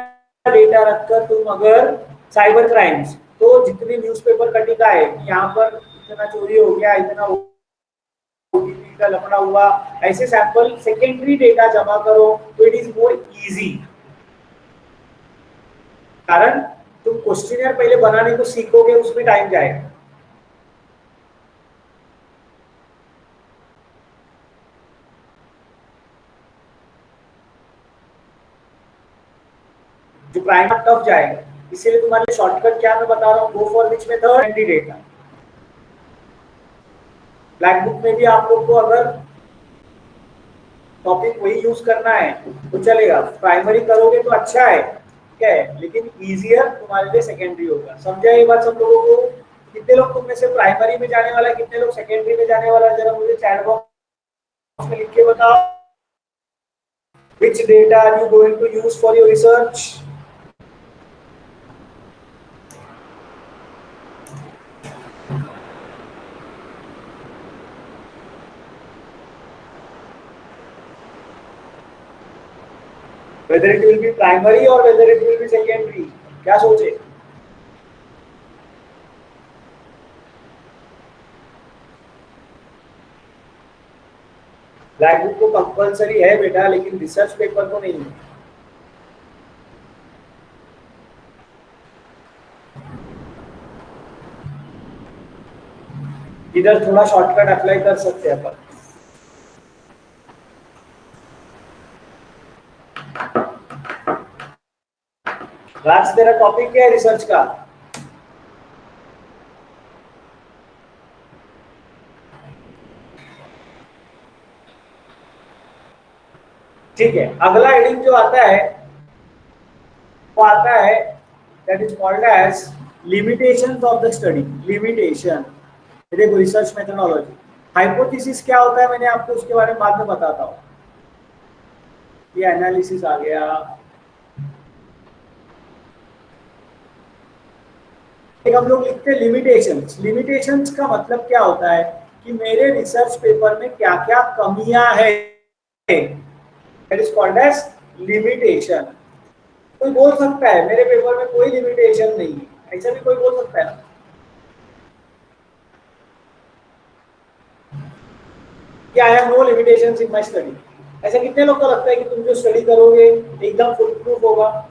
डेटा रखकर तुम अगर साइबर क्राइम्स, तो जितनी न्यूज़पेपर कटिंग है यहाँ पर इतना चोरी हो गया, इतना ओटीपी का लफड़ा हुआ, ऐसे सैंपल सेकेंडरी डेटा जमा करो तो इट इज मोर इजी। कारण तुम क्वेश्चनियर पहले बनाने को सीखोगे, उसमें टाइम जाएगा। जो प्राइम टफ जाएगा, इसीलिए तुम्हारे शॉर्टकट क्या मैं बता रहा हूँ, go for which method, secondary data. Black book में भी आप लोग को अगर टॉपिक वही यूज करना है तो चलेगा, प्राइमरी करोगे तो अच्छा है, ठीक है, लेकिन इजियर तुम्हारे लिए सेकेंडरी होगा। समझा ये बात सब लोगों को? कितने लोग तुम में से प्राइमरी में जाने वाला है, कितने लोग सेकेंडरी में जाने वाला है, जरा मुझे चैट बॉक्स में लिख के बताओ। Which data are you going to use for your research? Whether it will be primary or whether it will be secondary, क्या सोचे? ब्लैक बुक को कंपलसरी है बेटा, लेकिन रिसर्च पेपर को नहीं है। इधर थोड़ा शॉर्टकट अप्लाई कर सकते हैं अपन। राज, तेरा टॉपिक क्या है रिसर्च का? ठीक है, अगला हेडिंग जो आता है वो आता है that is called as limitations of the study. Limitation, देखो रिसर्च मेथोडोलॉजी। हाइपोथेसिस क्या होता है, मैंने आपको उसके बारे में बाद में बताता हूँ। ये एनालिसिस आ गया। एक हम लोग लिखते हैं लिमिटेशंस। लिमिटेशंस का मतलब क्या होता है कि मेरे रिसर्च पेपर में क्या क्या कमियां है, that is called as limitation. कोई बोल सकता है मेरे पेपर में कोई लिमिटेशन नहीं है, ऐसा भी कोई बोल सकता है कि I have no limitations in my study? ऐसा कितने लोग को लगता है कि तुम जो स्टडी करोगे एकदम फुल प्रूफ होगा?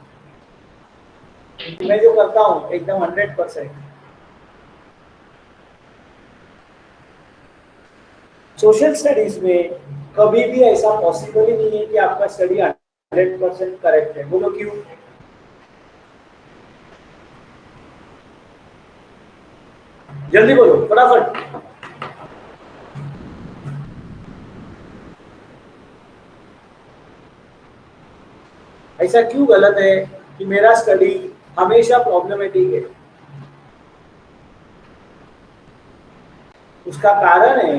मैं जो करता हूँ एकदम 100%। सोशल स्टडीज में कभी भी ऐसा पॉसिबल ही नहीं है कि आपका स्टडी 100% करेक्ट है। बोलो क्यों? जल्दी बोलो फटाफट। ऐसा क्यों गलत है कि मेरा स्टडी हमेशा प्रॉब्लमेटिक है? उसका कारण है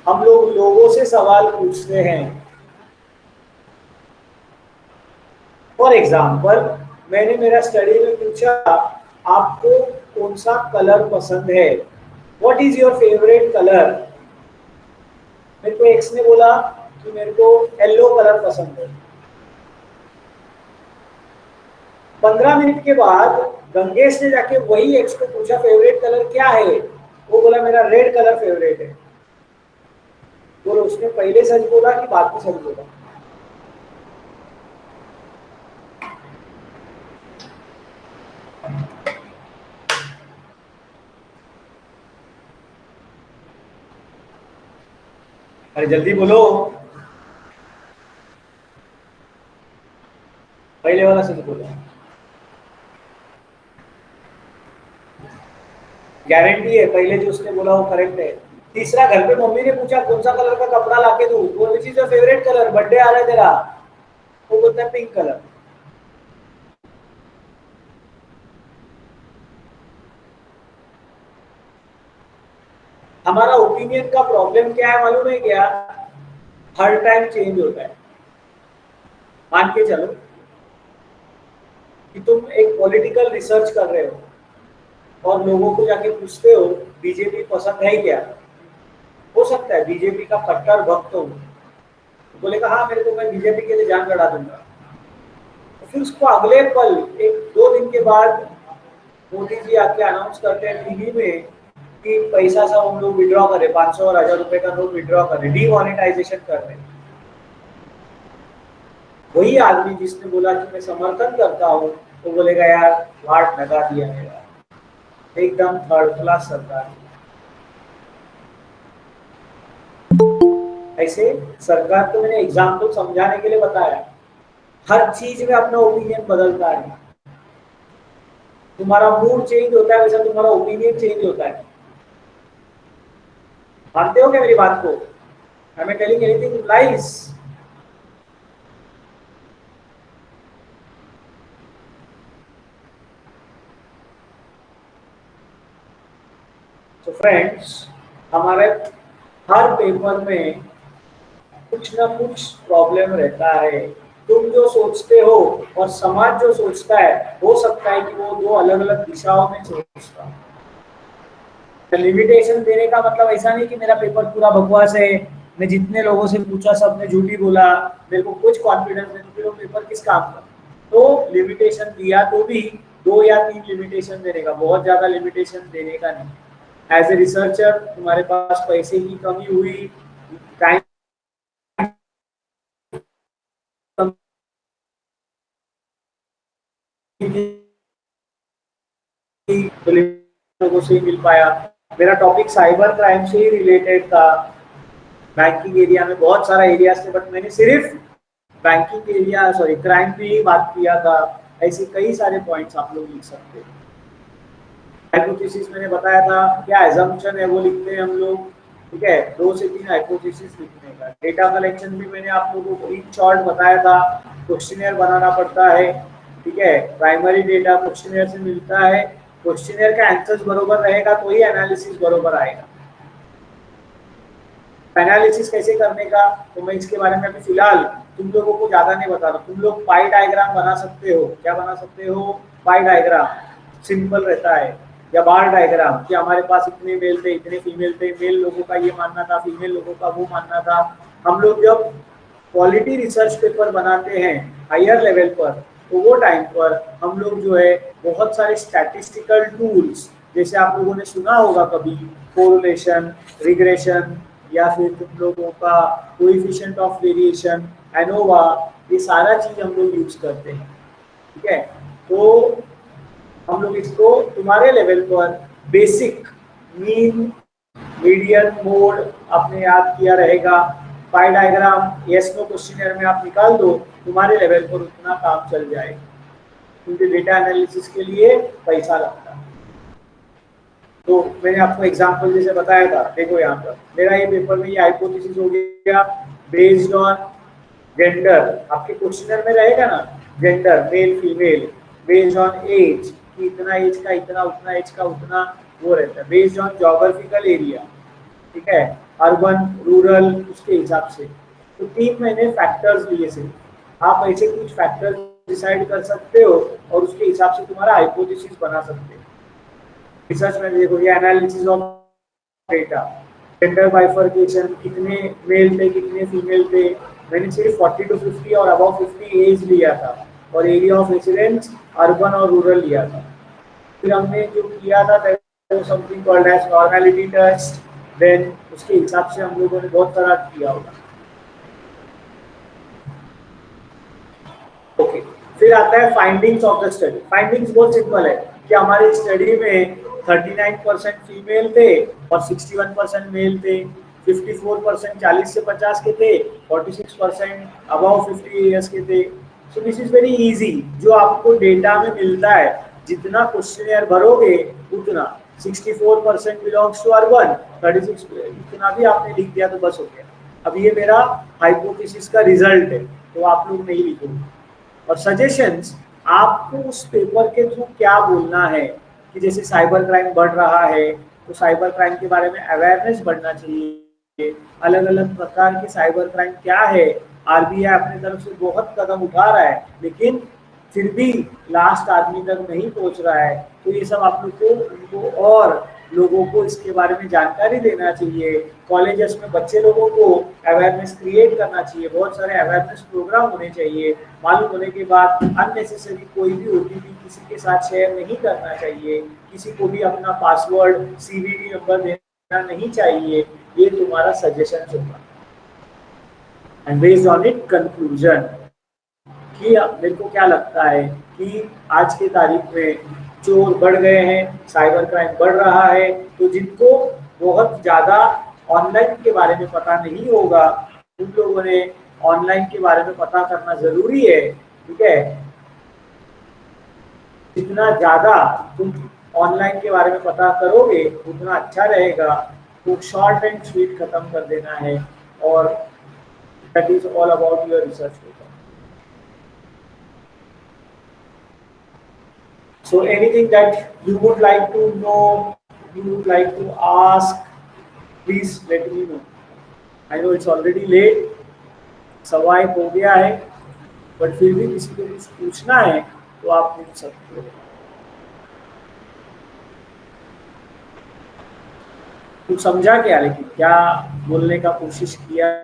हम लोग लोगों से सवाल पूछते हैं। फॉर एग्जाम्पल, मैंने मेरा स्टडी में पूछा आपको कौन सा कलर पसंद है, what is your favourite colour? मेरे को एक्स ने बोला कि मेरे को येलो कलर पसंद है। 15 मिनट के बाद गंगेश ने जाके वही एक्स को पूछा फेवरेट कलर क्या है, वो बोला मेरा रेड कलर फेवरेट है। बोलो उसने पहले सच बोला कि बाद में सच बोला? अरे जल्दी बोलो, पहले वाला सच बोला। गारंटी है पहले जो उसने बोला वो करेक्ट है। तीसरा, घर पे मम्मी ने पूछा कौन सा कलर का कपड़ा लाके दूं, वो which is your favourite colour, birthday आ रहा है तेरा, वो बोलता है पिंक कलर। हमारा ओपिनियन का प्रॉब्लम क्या है मालूम है क्या? हर टाइम चेंज होता है। मान के चलो कि तुम एक पॉलिटिकल रिसर्च कर रहे हो और लोगों को जाके पूछते हो बीजेपी पसंद है क्या? हो सकता है बीजेपी का कट्टर भक्त हो, तो बोलेगा हाँ मेरे को, मैं बीजेपी के लिए जान लड़ा दूंगा। तो फिर उसको अगले पल, एक दो दिन के बाद, मोदी जी आके अनाउंस करते हैं टीवी में कि पैसा सब हम लोग विड्रॉ करें, 500 और 1000 रुपए का नोट विड्रॉ करें, डीमोनेटाइजेशन कर रहे हैं। वही आदमी जिसने बोला कि मैं समर्थन करता हूँ, तो बोलेगा यार वाट लगा दिया मेरा, एकदम थर्ड क्लास सरकार। ऐसे सरकार को मैंने एग्जाम्पल समझाने के लिए बताया, हर चीज में अपना ओपिनियन बदलता है। तुम्हारा मूड चेंज होता है वैसा तुम्हारा ओपिनियन चेंज होता है। मानते हो क्या मेरी बात को? आई एम टेलिंग एनीथिंग लाइस? तो फ्रेंड्स, हमारे हर पेपर में कुछ ना कुछ प्रॉब्लम रहता है। तुम जो सोचते हो और समाज जो सोचता है, हो सकता है कि वो दो अलग अलग दिशाओं में सोचता है। लिमिटेशन देने का मतलब ऐसा नहीं कि मेरा पेपर पूरा बकवास है, मैं जितने लोगों से पूछा सबने झूठी बोला, मेरे को कुछ कॉन्फिडेंस नहीं, तो फिर वो पेपर किस काम का? तो लिमिटेशन दिया तो भी 2 या 3 लिमिटेशन देने का, बहुत ज्यादा लिमिटेशन देने का नहीं। एज ए रिसर्चर तुम्हारे पास पैसे की कमी हुई, टाइम तो लोगों से ही मिल पाया। मेरा टॉपिक साइबर क्राइम से ही रिलेटेड था। बैंकिंग एरिया में बहुत सारा एरिया थे, बट मैंने सिर्फ बैंकिंग एरिया, सॉरी, क्राइम पे ही बात किया था। ऐसे कई सारे पॉइंट्स आप लोग लिख सकते हैं। हाइपोथेसिस मैंने बताया था, क्या एजम्पशन है वो लिखते हैं हम लोग। ठीक है, 2 से 3 हाइपोथेसिस लिखने का। डेटा कलेक्शन भी मैंने आप लोगों को इन शॉर्ट बताया था, क्वेश्चनियर बनाना पड़ता है। ठीक है, प्राइमरी डेटा क्वेश्चनियर से मिलता है, क्वेश्चनियर का आंसर्स बरोबर रहेगा तो ही एनालिसिस बरोबर आएगा। एनालिसिस कैसे करने का, तो मैं इसके बारे में अभी फिलहाल तुम लोगों को ज्यादा नहीं बता रहा। तुम लोग पाई डायग्राम बना सकते हो। क्या बना सकते हो? पाई डायग्राम सिंपल रहता है। या बार डायग्राम कि हमारे पास इतने मेल थे, इतने फीमेल थे, मेल लोगों का ये मानना था, फीमेल लोगों का वो मानना था। हम लोग जब क्वालिटी रिसर्च पेपर बनाते हैं हायर लेवल पर, तो वो टाइम पर हम लोग जो है बहुत सारे स्टैटिस्टिकल टूल्स, जैसे आप लोगों ने सुना होगा कभी कोरिलेशन, रिग्रेशन, या फिर तुम लोगों का कोएफिशिएंट ऑफ वेरिएशन, एनोवा, ये सारा चीज हम लोग यूज करते हैं। ठीक है, तो हम लोग इसको तुम्हारे लेवल पर बेसिक मीन, मीडियन, मोड आपने याद किया रहेगा। Pie diagram yes no questionnaire में आप निकाल दो, तुम्हारे लेवल पर उतना काम चल जाएगा, क्योंकि डेटा एनालिसिस के लिए पैसा लगता है। तो मैंने आपको एग्जांपल जैसे बताया था, देखो यहाँ पर मेरा ये पेपर में ये हाइपोथेसिस हो गया बेस्ड ऑन जेंडर। आपके क्वेश्चनर में रहेगा ना gender, male female, based on age कि इतना एज का इतना, उतना एज का उतना, वो रहता है बेस्ड ऑन जोग्राफिकल एरिया। ठीक है, अर्बन रूरल, उसके हिसाब से। तो 3 महीने फैक्टर्स लिए से आप ऐसे कुछ फैक्टर्स डिसाइड कर सकते हो और उसके हिसाब से तुम्हारा हाइपोथेसिस बना सकते हो। रिसर्च में देखो ये analysis of data, gender bifurcation, कितने मेल थे कितने फीमेल थे, मैंने सिर्फ 40 to 50 और अबव 50 एज लिया था, और एरिया ऑफ रेसिडेंस अर्बन और रूरल लिया था। फिर हमने जो किया था something called as normality test, then उसके हिसाब से हम लोगों ने बहुत सारा किया होगा। ओके, फिर आता है findings of the study. Findings बहुत सिंपल है कि हमारी स्टडी में 39% फीमेल थे और 61% मेल थे, 54% 40 से 50 के थे, 46% अबव 50 ईयर्स के थे। So this is very easy, जो आपको डेटा में मिलता है, जितना क्वेश्चनियर भरोगे उतना। 64% बिलोंग्स टू अर्बन, 36, इतना भी आपने लिख दिया तो बस हो गया। अब ये मेरा हाइपोथेसिस का रिजल्ट है, तो आप लोग नहीं लिखोगे। और सजेशंस, आपको उस पेपर के थ्रू क्या बोलना है, कि जैसे साइबर क्राइम बढ़ रहा है, तो साइबर क्राइम के बारे में अवेयरनेस बढ़ना चाहिए। अलग अलग प्रकार के साइबर क्राइम क्या है, आरबीआई अपनी तरफ से बहुत कदम उठा रहा है, लेकिन फिर भी लास्ट आदमी तक नहीं पहुंच रहा है। तो ये सब आप लोग को उनको और लोगों को इसके बारे में जानकारी देना चाहिए। कॉलेजेस में बच्चे लोगों को अवेयरनेस क्रिएट करना चाहिए, बहुत सारे अवेयरनेस प्रोग्राम होने चाहिए। मालूम होने के बाद अननेसेसरी कोई भी ओटीपी किसी के साथ शेयर नहीं करना चाहिए, किसी को भी अपना पासवर्ड सीवीवी नंबर देना नहीं चाहिए। ये तुम्हारा सजेशन होगा। And based on it conclusion कि मेरे को क्या लगता है कि आज की तारीख में चोर बढ़ गए हैं, साइबर क्राइम बढ़ रहा है, तो जिनको बहुत ज़्यादा ऑनलाइन के बारे में पता नहीं होगा, उन लोगों ने ऑनलाइन के बारे में पता करना ज़रूरी है। ठीक है, जितना ज़्यादा तुम ऑनलाइन के बारे में पता करोगे उतना अच्छा रहेगा। तो शॉर्ट एंड स्वीट खत्म कर देना है, और that is all about your research paper. So anything that you would like to know, you would like to ask, please let me know. I know it's already late, सवा एक हो गया है, बट फिर भी किसी को कुछ पूछना है तो आप पूछ सकते हो। कुछ समझा क्या, लेकिन क्या बोलने का कोशिश किया?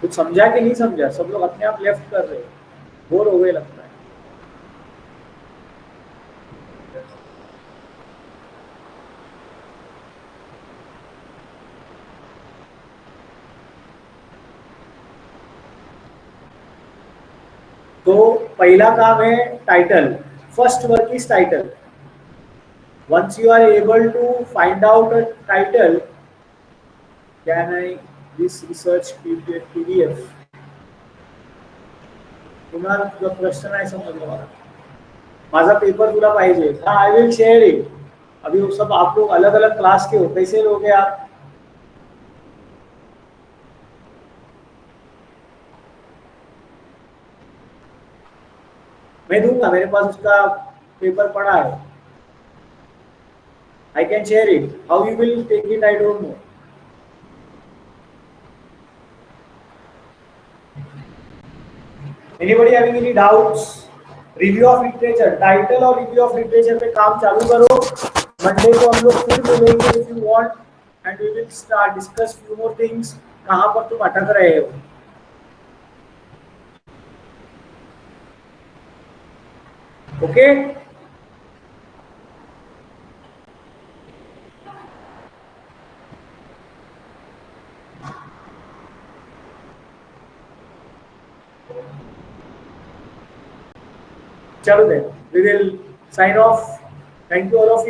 कुछ समझा कि नहीं समझा? सब लोग अपने आप लेफ्ट कर रहे हो, बोर हो गए लगता है। तो पहला काम है title, first work is title. Once you are able to find out a title, can I this research PDF? तुम्हाला तुझा प्रश्न नाही समजला मला, माझा पेपर तुला पाहिजे? हाँ, आई विल शेयर इट। अभी वो सब आप लोग अलग अलग क्लास के हो, कैसे लोगे आप? मैं दूंगा, मेरे पास उसका पेपर पड़ा है। I can share it. How you will take it, I don't know. Anybody having any doubts? Review of literature, title और रिव्यू ऑफ लिटरेचर पे काम चालू करो। मंडे को हम लोग फिर मिलेंगे if you want, and we will start discuss few more things. कहाँ पर तुम अटक रहे हो? ओके, चलो then we will sign off. Thank you all of you.